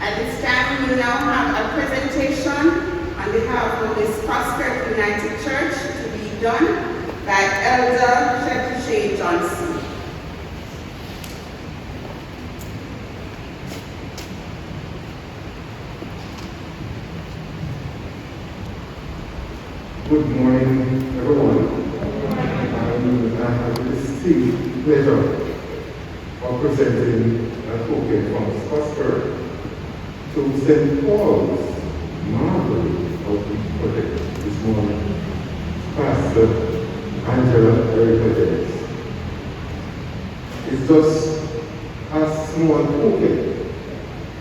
At this time, we now have a presentation on behalf of the Scots Kirk United Church to be done by Elder Shepherd Johnson. Good morning, everyone. I have the distinct pleasure of presenting a token from Scots Kirk to St. Paul's Marvelous Outreach Project this morning, Pastor Angela Erica Dennis. It's just a small token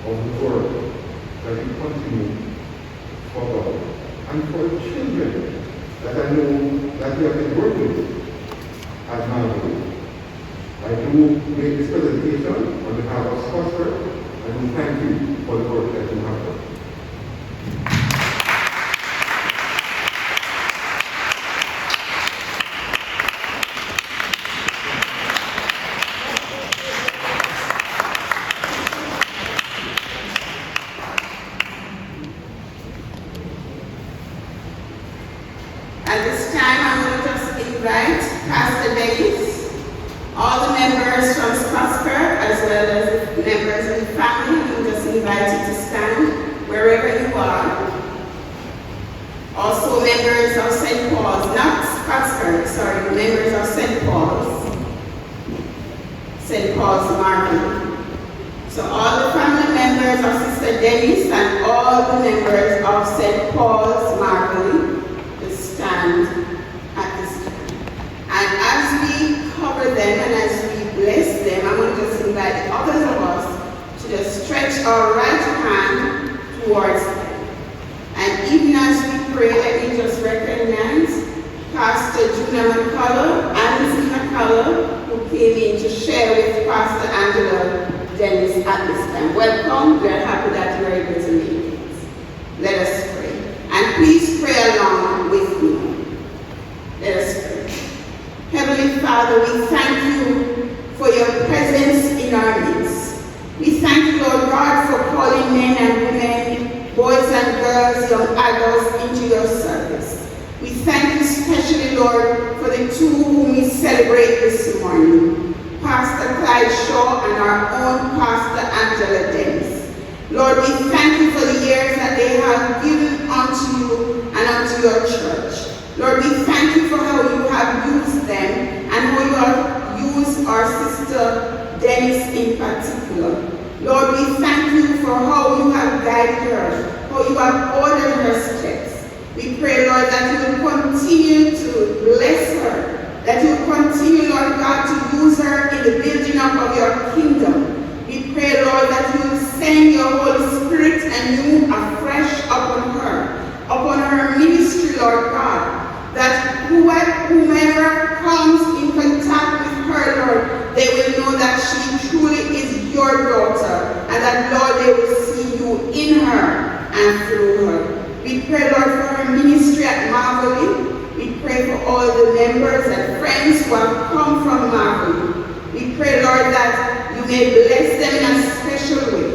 of the work that we continue for God and for the children that I know that we have been working at Marvelous. I do make this presentation on behalf of Scots Kirk. I do thank you for the work that you have done. At this time, I'm going to just invite Pastor Davis, all the members from Scots Kirk, as well as the members of the family. I'm just invite you to stand wherever you are. Also members of St. Paul's, not Scots Kirk, sorry, members of St. Paul's Marvel. So all the family members of Sister Dennis and all the members of St. Paul's Marvel stand at this time. And as we cover them and as we bless them, I'm going to just invite others of us to just stretch our right hand towards them. And even as we pray, let me just recognize Pastor Juna McCullough and Ms. McCullough, who came in to share with Pastor Angela Dennis at this time. Welcome. We are happy that you are able to make it. Let us pray. And please pray along with me. Let us pray. Heavenly Father, we thank you for your presence in our midst. We thank you, Lord God, for calling men and women, boys and girls, young adults into your service. We thank you especially, Lord, for the two whom we celebrate this morning, Pastor Clyde Shaw and our own Pastor Angela Dennis. Lord, we thank you for the years that they have given unto you and unto your church. Lord, we thank you for how you have used them and how you have used our sister Dennis in particular. Lord, we thank you for how you have guided her, how you have ordered her steps. We pray, Lord, that you will continue to bless her, that you will continue, Lord God, to use her in the building up of your kingdom. We pray, Lord, that you will send your Holy Spirit anew afresh upon her ministry, Lord God, that whomever comes in contact with her, Lord, they will know that she truly is your daughter, and that, Lord, they will see you in her and through her. We pray, Lord, for her ministry at Marvelly. We pray for all the members and friends who have come from Marvelly. We pray, Lord, that you may bless them in a special way,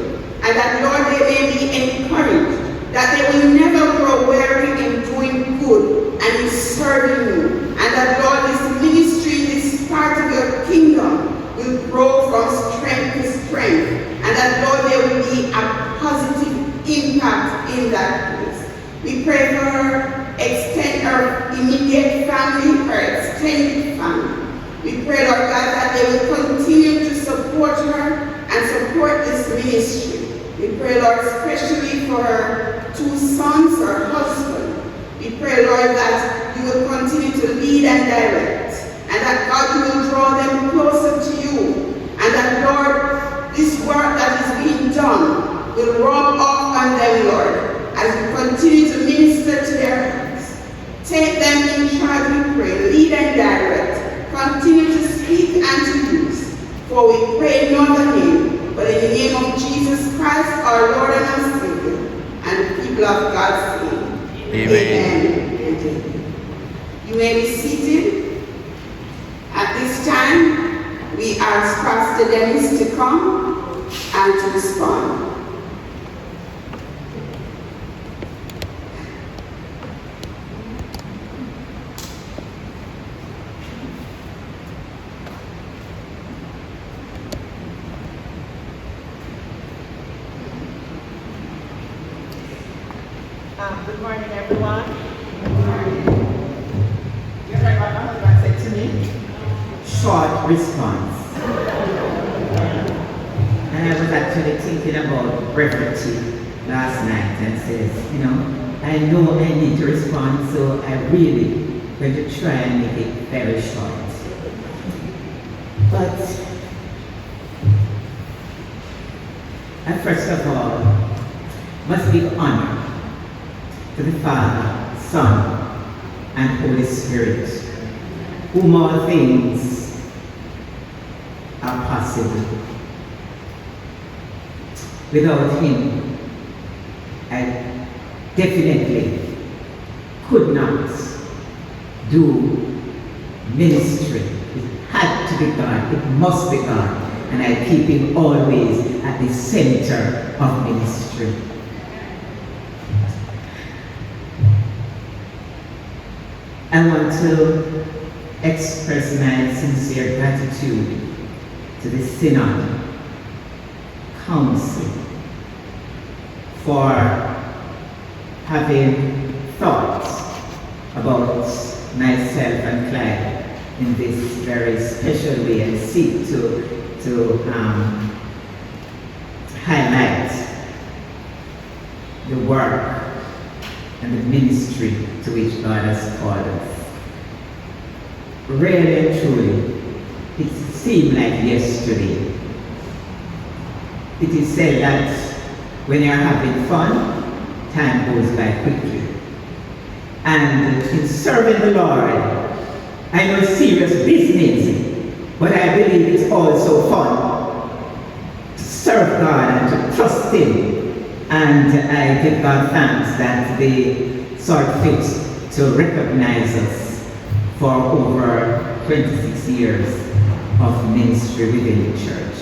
and that, Lord, they may be encouraged, that they will never grow weary in doing good and in serving you, and that, Lord, this ministry, this part of your kingdom will grow from strength to strength, and that, Lord, there will be a positive impact in that place. We pray for her immediate family, her extended family. We pray, Lord God, that they will continue to support her and support this ministry. We pray, Lord, especially for her two sons, her husband. We pray, Lord, that you will continue to lead and direct, and that, God, you will draw them closer to you, and that, Lord, this work that is being done will rub off on them, Lord, as we continue to minister to their hearts. Take them in charge, we pray. Lead and direct. Continue to speak and to use. For we pray in no other name, but in the name of Jesus Christ, our Lord and our Savior, and the people of God say, Amen. Amen. You may be seated. At this time, we ask Pastor Dennis to come and to respond. Good morning, everyone. Good morning. You heard what my husband said to me? Short response. And I was actually thinking about brevity last night and says, I know I need to respond, so I really going to try and make it very short. But I first of all must give honor to the Father, Son, and Holy Spirit, whom all things are possible. Without him, I definitely could not do ministry. It had to be God, it must be God, and I keep him always at the center of ministry. I want to express my sincere gratitude to the Synod Council for having thought about myself and Clyde in this very special way and seek to highlight the work and the ministry to which God has called us. Really and truly, it seemed like yesterday it is said that when you're having fun, time goes by quickly. And in serving the Lord, I know it's serious business, but I believe it's also fun to serve God and to trust Him. And I give God thanks that they saw fit to recognize us for over 26 years of ministry within the church.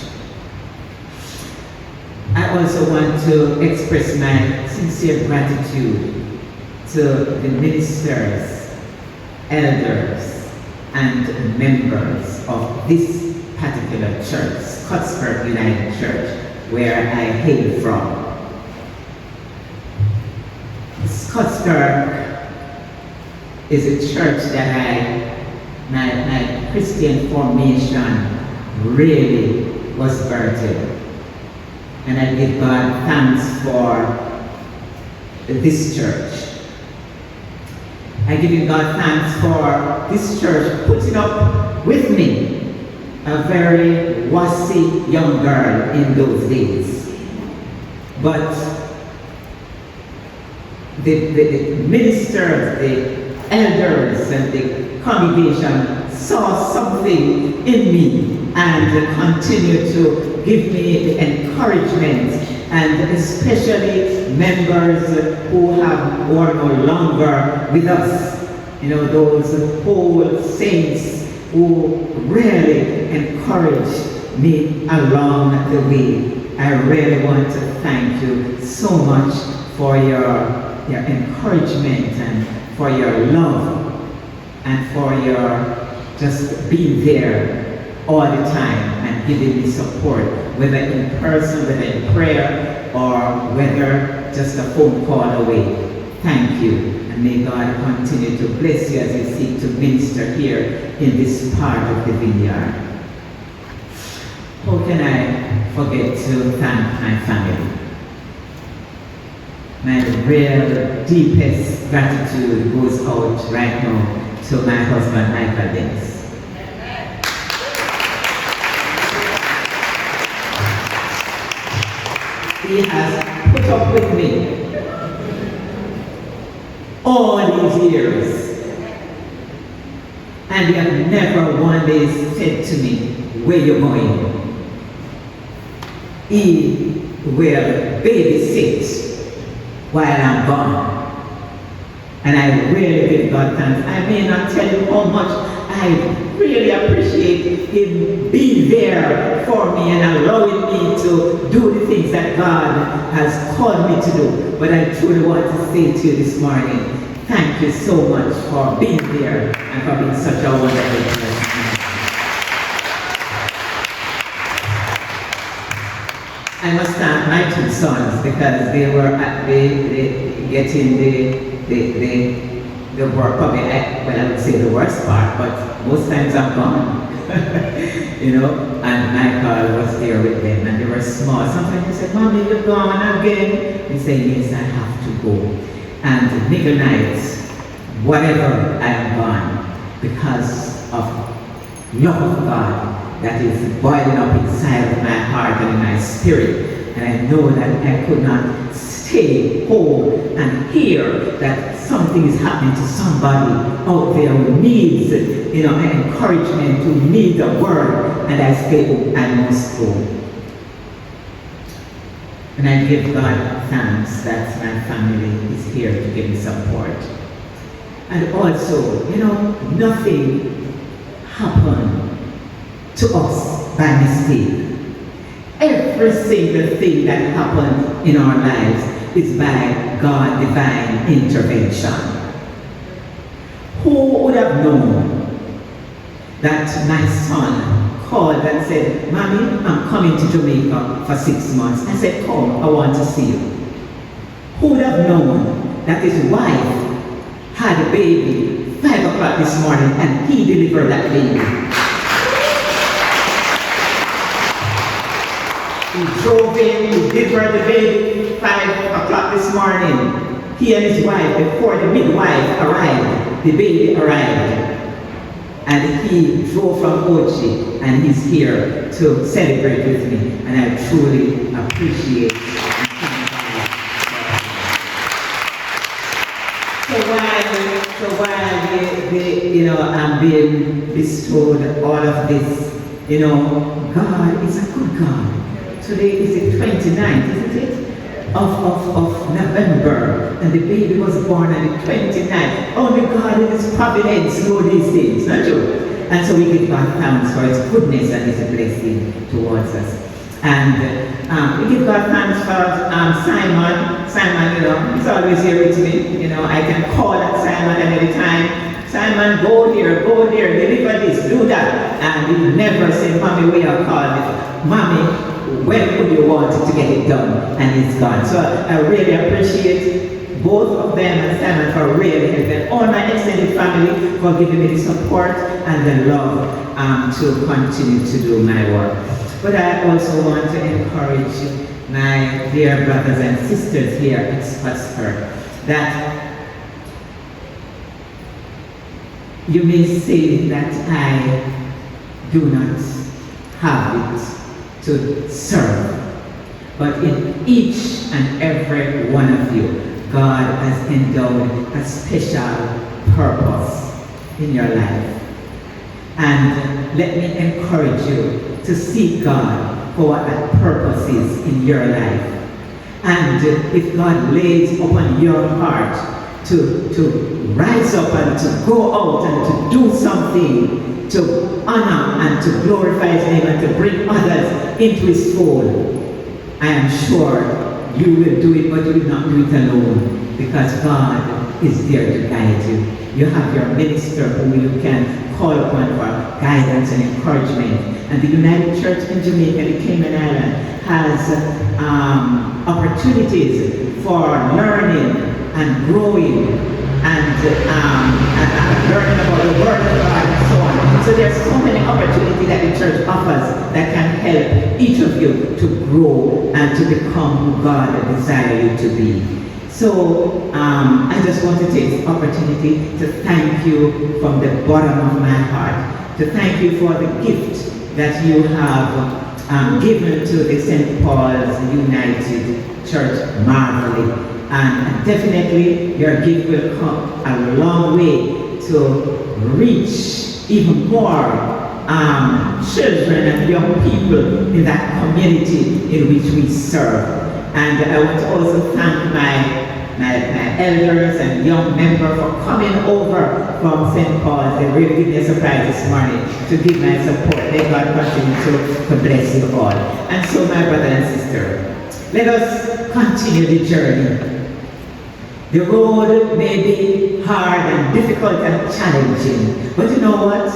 I also want to express my sincere gratitude to the ministers, elders, and members of this particular church, Scots Kirk United Church, where I hail from. Scots Kirk is a church that my Christian formation really was birthed. And I give God thanks for this church. I give God thanks for this church putting up with me, a very wassy young girl in those days. But the ministers, the elders, and the congregation saw something in me and continued to give me the encouragement, and especially members who are no longer with us. You know, those old saints who really encouraged me along the way. I really want to thank you so much for your encouragement and for your love and for your just being there all the time and giving me support, whether in person, whether in prayer, or whether just a phone call away. Thank you, and may God continue to bless you as you seek to minister here in this part of the vineyard. How can I forget to thank my family? My real deepest gratitude goes out right now to my husband, Michael Dennis. He has put up with me all these years, and he has never one day said to me, "Where you going?" He will babysit while I'm gone. And I really give God thanks. I may not tell you how much I really appreciate Him being there for me and allowing me to do the things that God has called me to do. But I truly want to say to you this morning, thank you so much for being there and for being such a wonderful person. I must thank my two sons because they were getting the work, probably, I would say the worst part, but most times I'm gone. You know, and Michael was there with them, and they were small. Sometimes they said, "Mommy, you're gone again." We say, "Yes, I have to go." And nigger nights, whatever I am gone, because of love of God that is boiling up inside of my heart and in my spirit. And I know that I could not stay home and hear that something is happening to somebody out there who needs, encouragement, who needs a word, and I say, "Oh, I must go." And I give God thanks that my family is here to give me support. And also, nothing happened to us by mistake. Every single thing that happened in our lives is by God's divine intervention. Who would have known that my son called and said, "Mommy, I'm coming to Jamaica for 6 months." I said, "Come, I want to see you." Who would have known that his wife had a baby 5 o'clock this morning and he delivered that baby? He drove in, he delivered the baby 5 o'clock this morning. He and his wife, before the midwife arrived, the baby arrived. And he drove from Ochi and he's here to celebrate with me, and I truly appreciate it. So while I'm being bestowed all of this, God is a good God. Today is the 29th, isn't it? Of November, and the baby was born on the 29th. Only God in His providence know these things, not true? And so we give God thanks for His goodness and His blessing towards us. And we give God thanks for Simon. Simon, he's always here with me. I can call at Simon at any time. Simon, go here, deliver this, do that. And he never said, Mommy, where you called me? Mommy, when would you want to get it done? And it's gone. So I really appreciate both of them and Simon for really helping. All my extended family for giving me the support and the love to continue to do my work. But I also want to encourage my dear brothers and sisters here at Scots Kirk that you may say that I do not have it to serve, but in each and every one of you, God has endowed a special purpose in your life. And let me encourage you to seek God for what that purpose is in your life. And if God lays upon your heart to rise up and to go out and to do something to honor and to glorify His name and to bring others into His fold, I am sure you will do it, but you will not do it alone, because God is there to guide you. You have your minister who you can call upon for guidance and encouragement. And the United Church in Jamaica, the Cayman Islands, has opportunities for learning and growing and learning about the Word of God and so on. So there's so many opportunities that the church offers that can help each of you to grow and to become who God desires you to be. So I just want to take this opportunity to thank you from the bottom of my heart, to thank you for the gift that you have given to the St. Paul's United Church marvelly. And definitely your gift will come a long way to reach even more children and young people in that community in which we serve. And I want to also thank my elders and young members for coming over from St. Paul's. They really gave me a surprise this morning to give my support. May God continue to bless you all. And so, my brother and sister, let us continue the journey. The road may be hard and difficult and challenging, but you know what?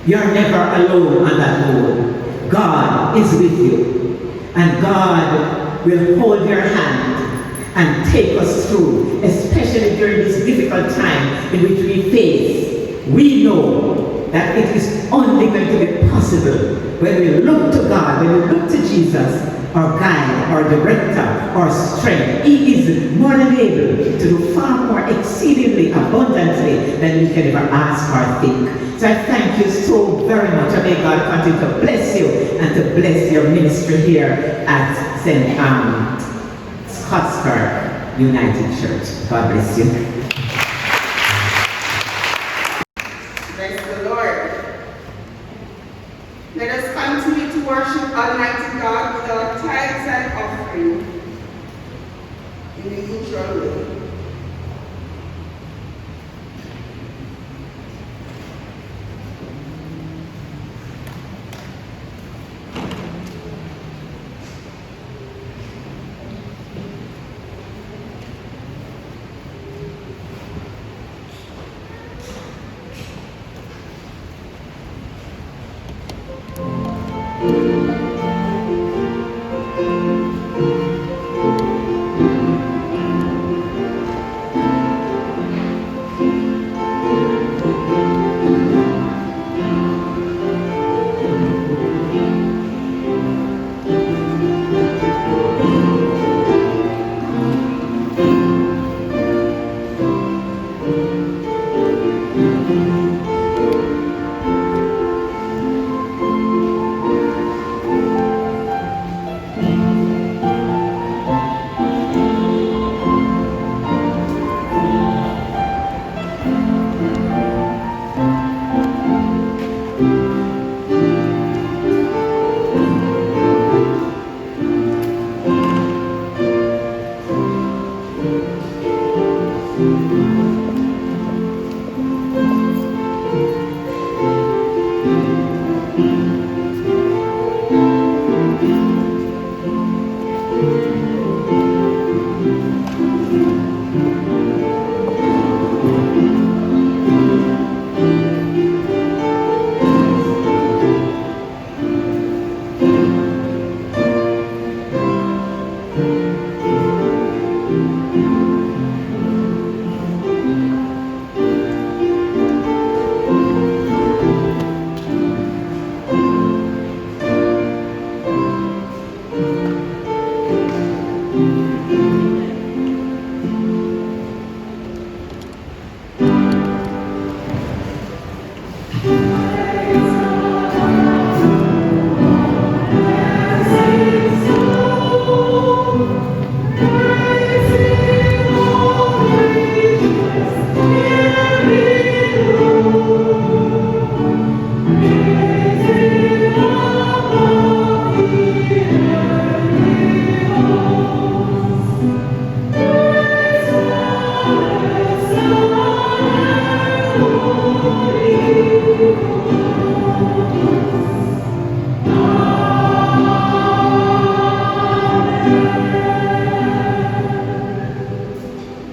You're never alone on that road. God is with you, and God will hold your hand and take us through, especially during this difficult time in which we face. We know that it is only going to be possible when we look to God, when we look to Jesus, our guide, our director, our strength. He is more than able to do far more exceedingly abundantly than we can ever ask or think. So I thank you so very much. And may God continue to bless you and to bless your ministry here at St. Scots Kirk United Church. God bless you. Bless the Lord. Let us continue to worship Almighty God with our tithes and offering in the usual way.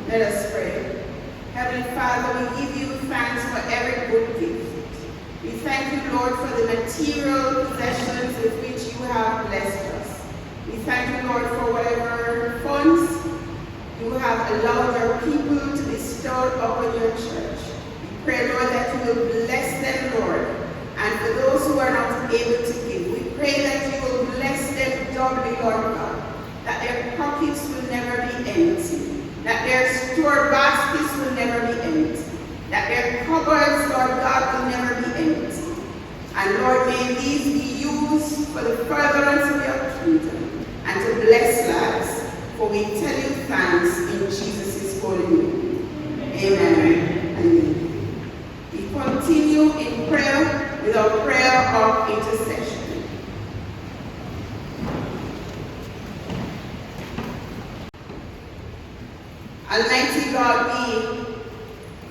Let us pray. Heavenly Father, we give you thanks for every good gift. We thank you, Lord, for the material possessions with which you have blessed us. We thank you, Lord, for whatever funds you have allowed your people to bestow upon your church. We pray, Lord, that you will bless them, Lord. And for those who are not able to give, we pray that you will bless them doubly, Lord God, that their pockets will never be empty, that their store baskets will never be empty, that their cupboards, Lord God, will never be empty. And Lord, may these be used for the furtherance of your kingdom and to bless lives. For we tell you thanks in Jesus' holy name. Amen and amen. We continue in prayer with our prayer of intercession. Almighty God, we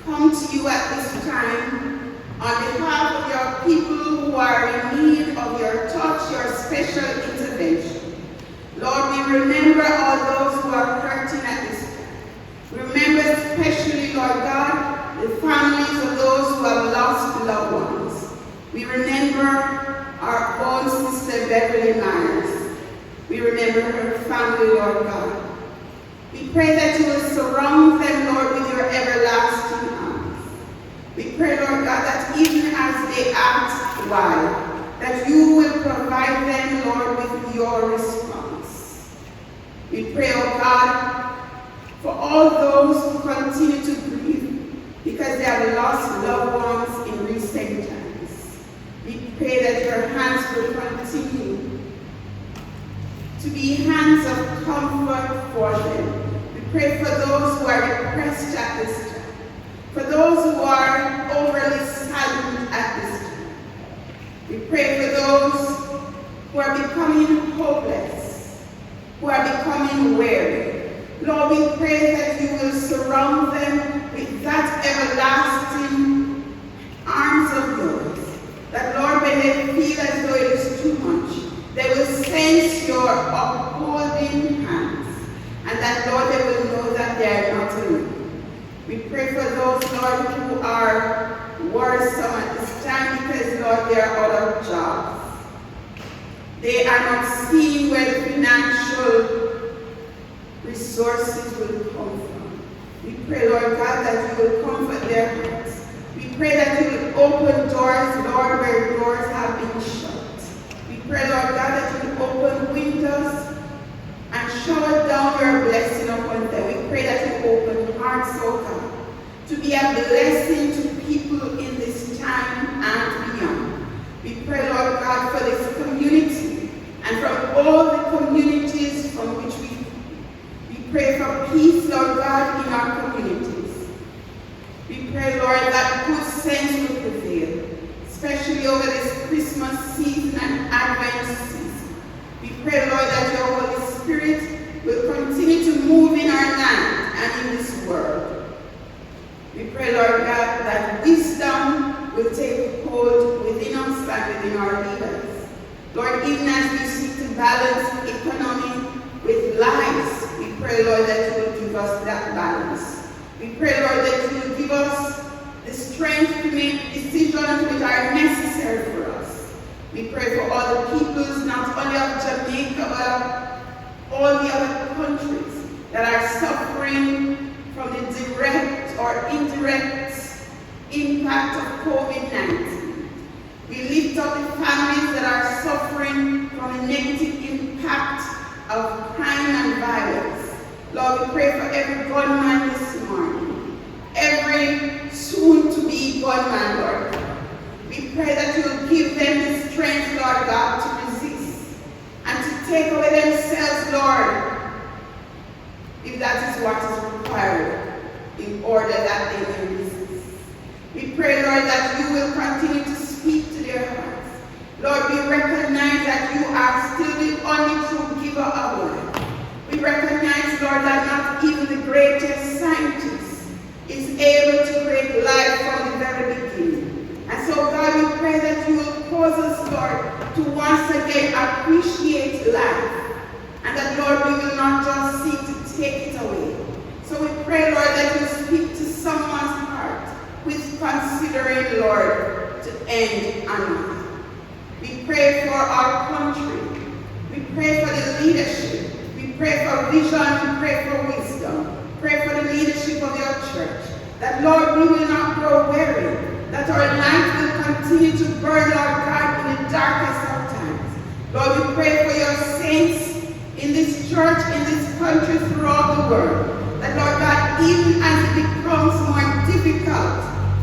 come to you at this time on behalf of your people who are in need of your touch, your special intervention. Lord, we remember all those who are hurting at this time. Remember especially, Lord God, the families of those who have lost loved ones. We remember our own sister Beverly Myers. We remember her family, Lord God. We pray that you will surround them, Lord, with your everlasting arms. We pray, Lord God, that even as they ask why, that you will provide them, Lord, with your response. We pray, oh God, for all those who continue to grieve because they have lost loved ones in recent times. We pray that your hands will continue to be hands of comfort for them. We pray for those who are depressed at this time, for those who are overly saddened at this time. We pray for those who are becoming hopeless, who are becoming weary. Lord, we pray that you will surround them with that everlasting arms of yours. That, Lord, when they feel as though it is too much, they will sense your upholding hands. And that, Lord, they will know that they are not alone. We pray for those, Lord, who are worrisome at this time because, Lord, they are out of jobs. They are not seeing where the financial resources will come from. We pray, Lord God, that you will comfort their hearts. We pray that you will open doors, Lord, where doors have been shut. We pray, Lord God, that you will open windows and shower down your blessing upon them. We pray that you open hearts, oh God, to be a blessing to people in this time and beyond. We pray, Lord God, for this community and from all the communities from which we pray for peace, Lord God, in our communities. We pray, Lord, that good sense will prevail, especially over this Christmas season and Advent season. We pray, Lord, that your Holy Spirit will continue to move in our land and in this world. We pray, Lord God, that wisdom will take hold within us and within our leaders. Lord, even as we seek to balance economy with lives, we pray, Lord, that you will give us that balance. We pray, Lord, that you will give us the strength to make decisions which are necessary for us. We pray for all the peoples, not only of Jamaica, but all the other countries that are suffering from the direct or indirect impact of COVID-19. We lift up the families that are suffering from the negative impact of crime and violence. Lord, we pray for every gunman this morning, every soon-to-be gunman, Lord. We pray that you will give them the strength, Lord God, to resist and to take away themselves, Lord, if that is what is required in order that they may resist. We pray, Lord, that you will continue to speak to their hearts. Lord, we recognize that you are still the only true giver of life. We recognize, Lord, that not even the greatest scientist is able to create life from the very beginning. And so, God, we pray that you will cause us, Lord, to once again appreciate life. And that, Lord, we will not just seek to take it away. So we pray, Lord, that you speak to someone's heart who is considering, Lord, to end another. We pray for our country. We pray for the leadership. We pray for vision. We pray for wisdom. Pray for the leadership of your church. That, Lord, we will not grow weary. That our light will continue to burn, Lord God, in the darkest of times. Lord, we pray for your saints in this church, in this country, throughout the world. That, Lord God, even as it becomes more difficult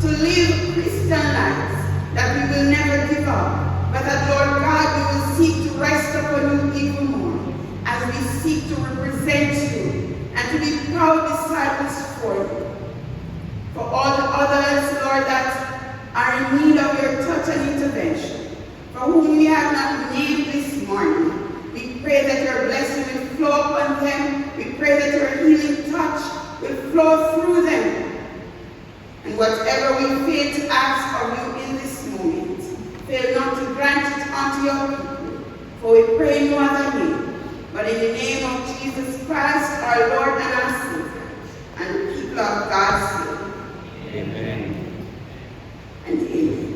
to live Christian lives, that we will never give up. But that, Lord God, we will seek to rest upon you even more as we seek to represent you and to be proud disciples for you. For all the others, Lord, that are in need of your touch and intervention, for whom we have not named this morning, we pray that your blessing will flow upon them. We pray that your healing touch will flow through them. And whatever we fail to ask of you in this moment, fail not to grant it unto your people. For we pray in no other name, but in the name of Jesus Christ, our Lord and our Savior, and the people of God say, Amen. And amen.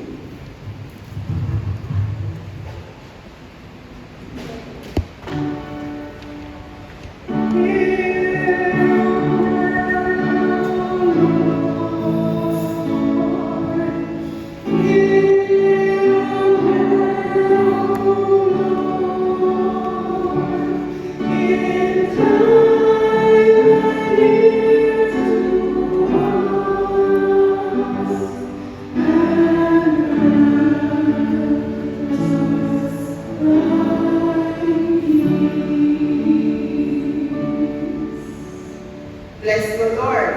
Bless the Lord.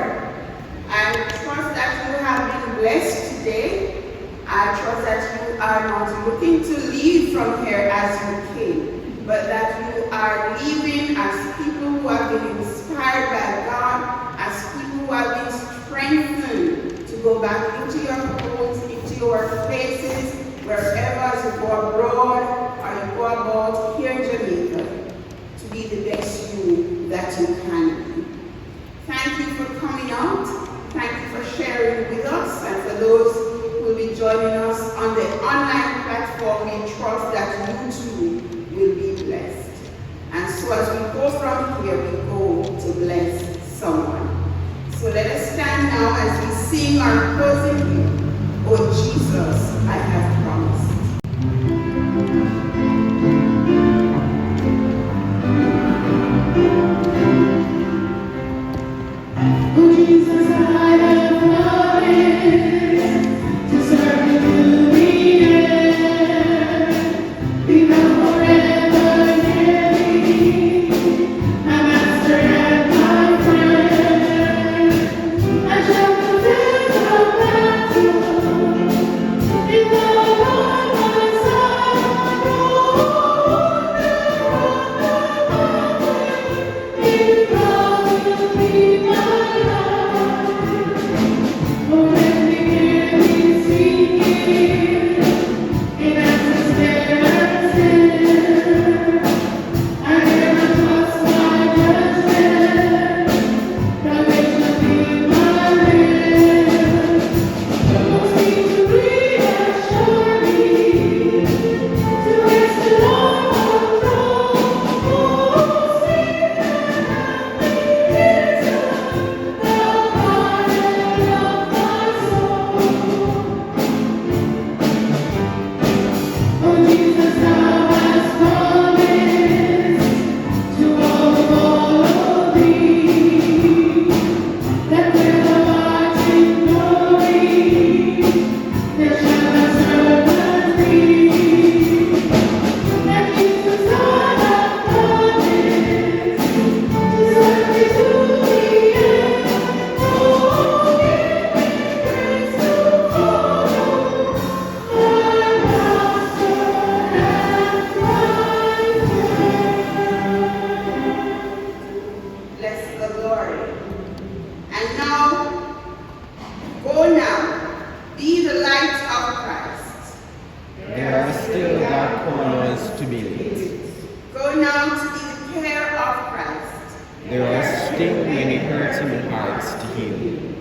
I trust that you have been blessed today. I trust that you are not looking to leave from here as you came, but that you are leaving as people who have been inspired by God, as people who have been strengthened to go back into your homes, into your workplaces, wherever as you go abroad or you go about here in Jamaica, to be the best you that you can be. Thank you for coming out. Thank you for sharing with us. And for those who will be joining us on the online platform, we trust that you too will be blessed. And so as we go from here, we go to bless someone. So let us stand now as we sing our closing hymn, Oh Jesus, I have promised. Oh Jesus, I have promised to serve you to the end. Be thou forever near me, my master and my friend. I shall fulfill the battle in the Lord my side. In God will be my life. Oh, let me hear Go now, be the light of Christ. There are still dark corners to be lit. Go now to be the care of Christ. There are still many hurting hearts to heal.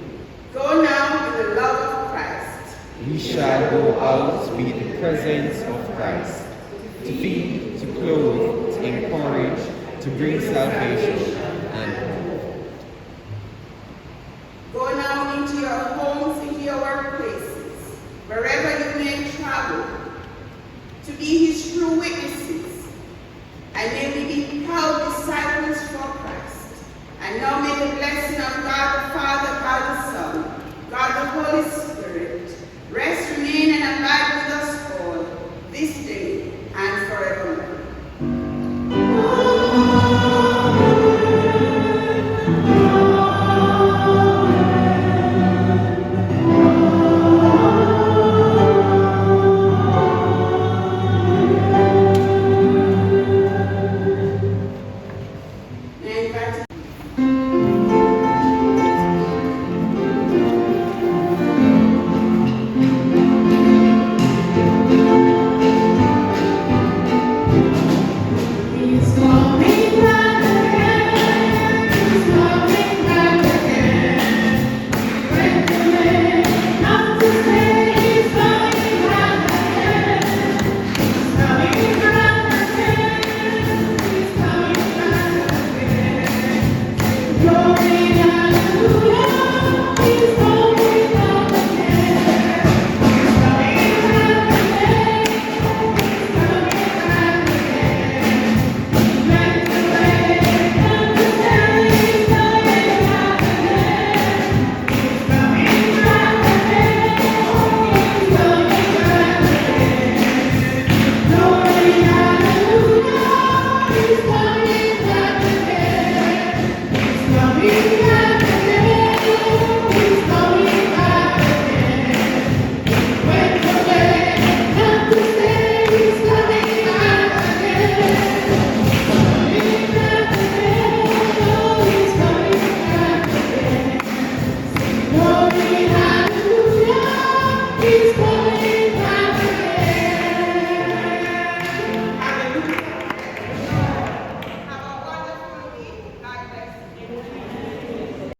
Go now in the love of Christ. We shall go out with the presence of Christ, to feed, to clothe, to encourage, to bring salvation and hope. Go now into your homes, into your workplaces, wherever you may travel, to be his true witnesses. And may we be proud disciples for Christ. And now may the blessing of God the Father, God the Son, God the Holy Spirit,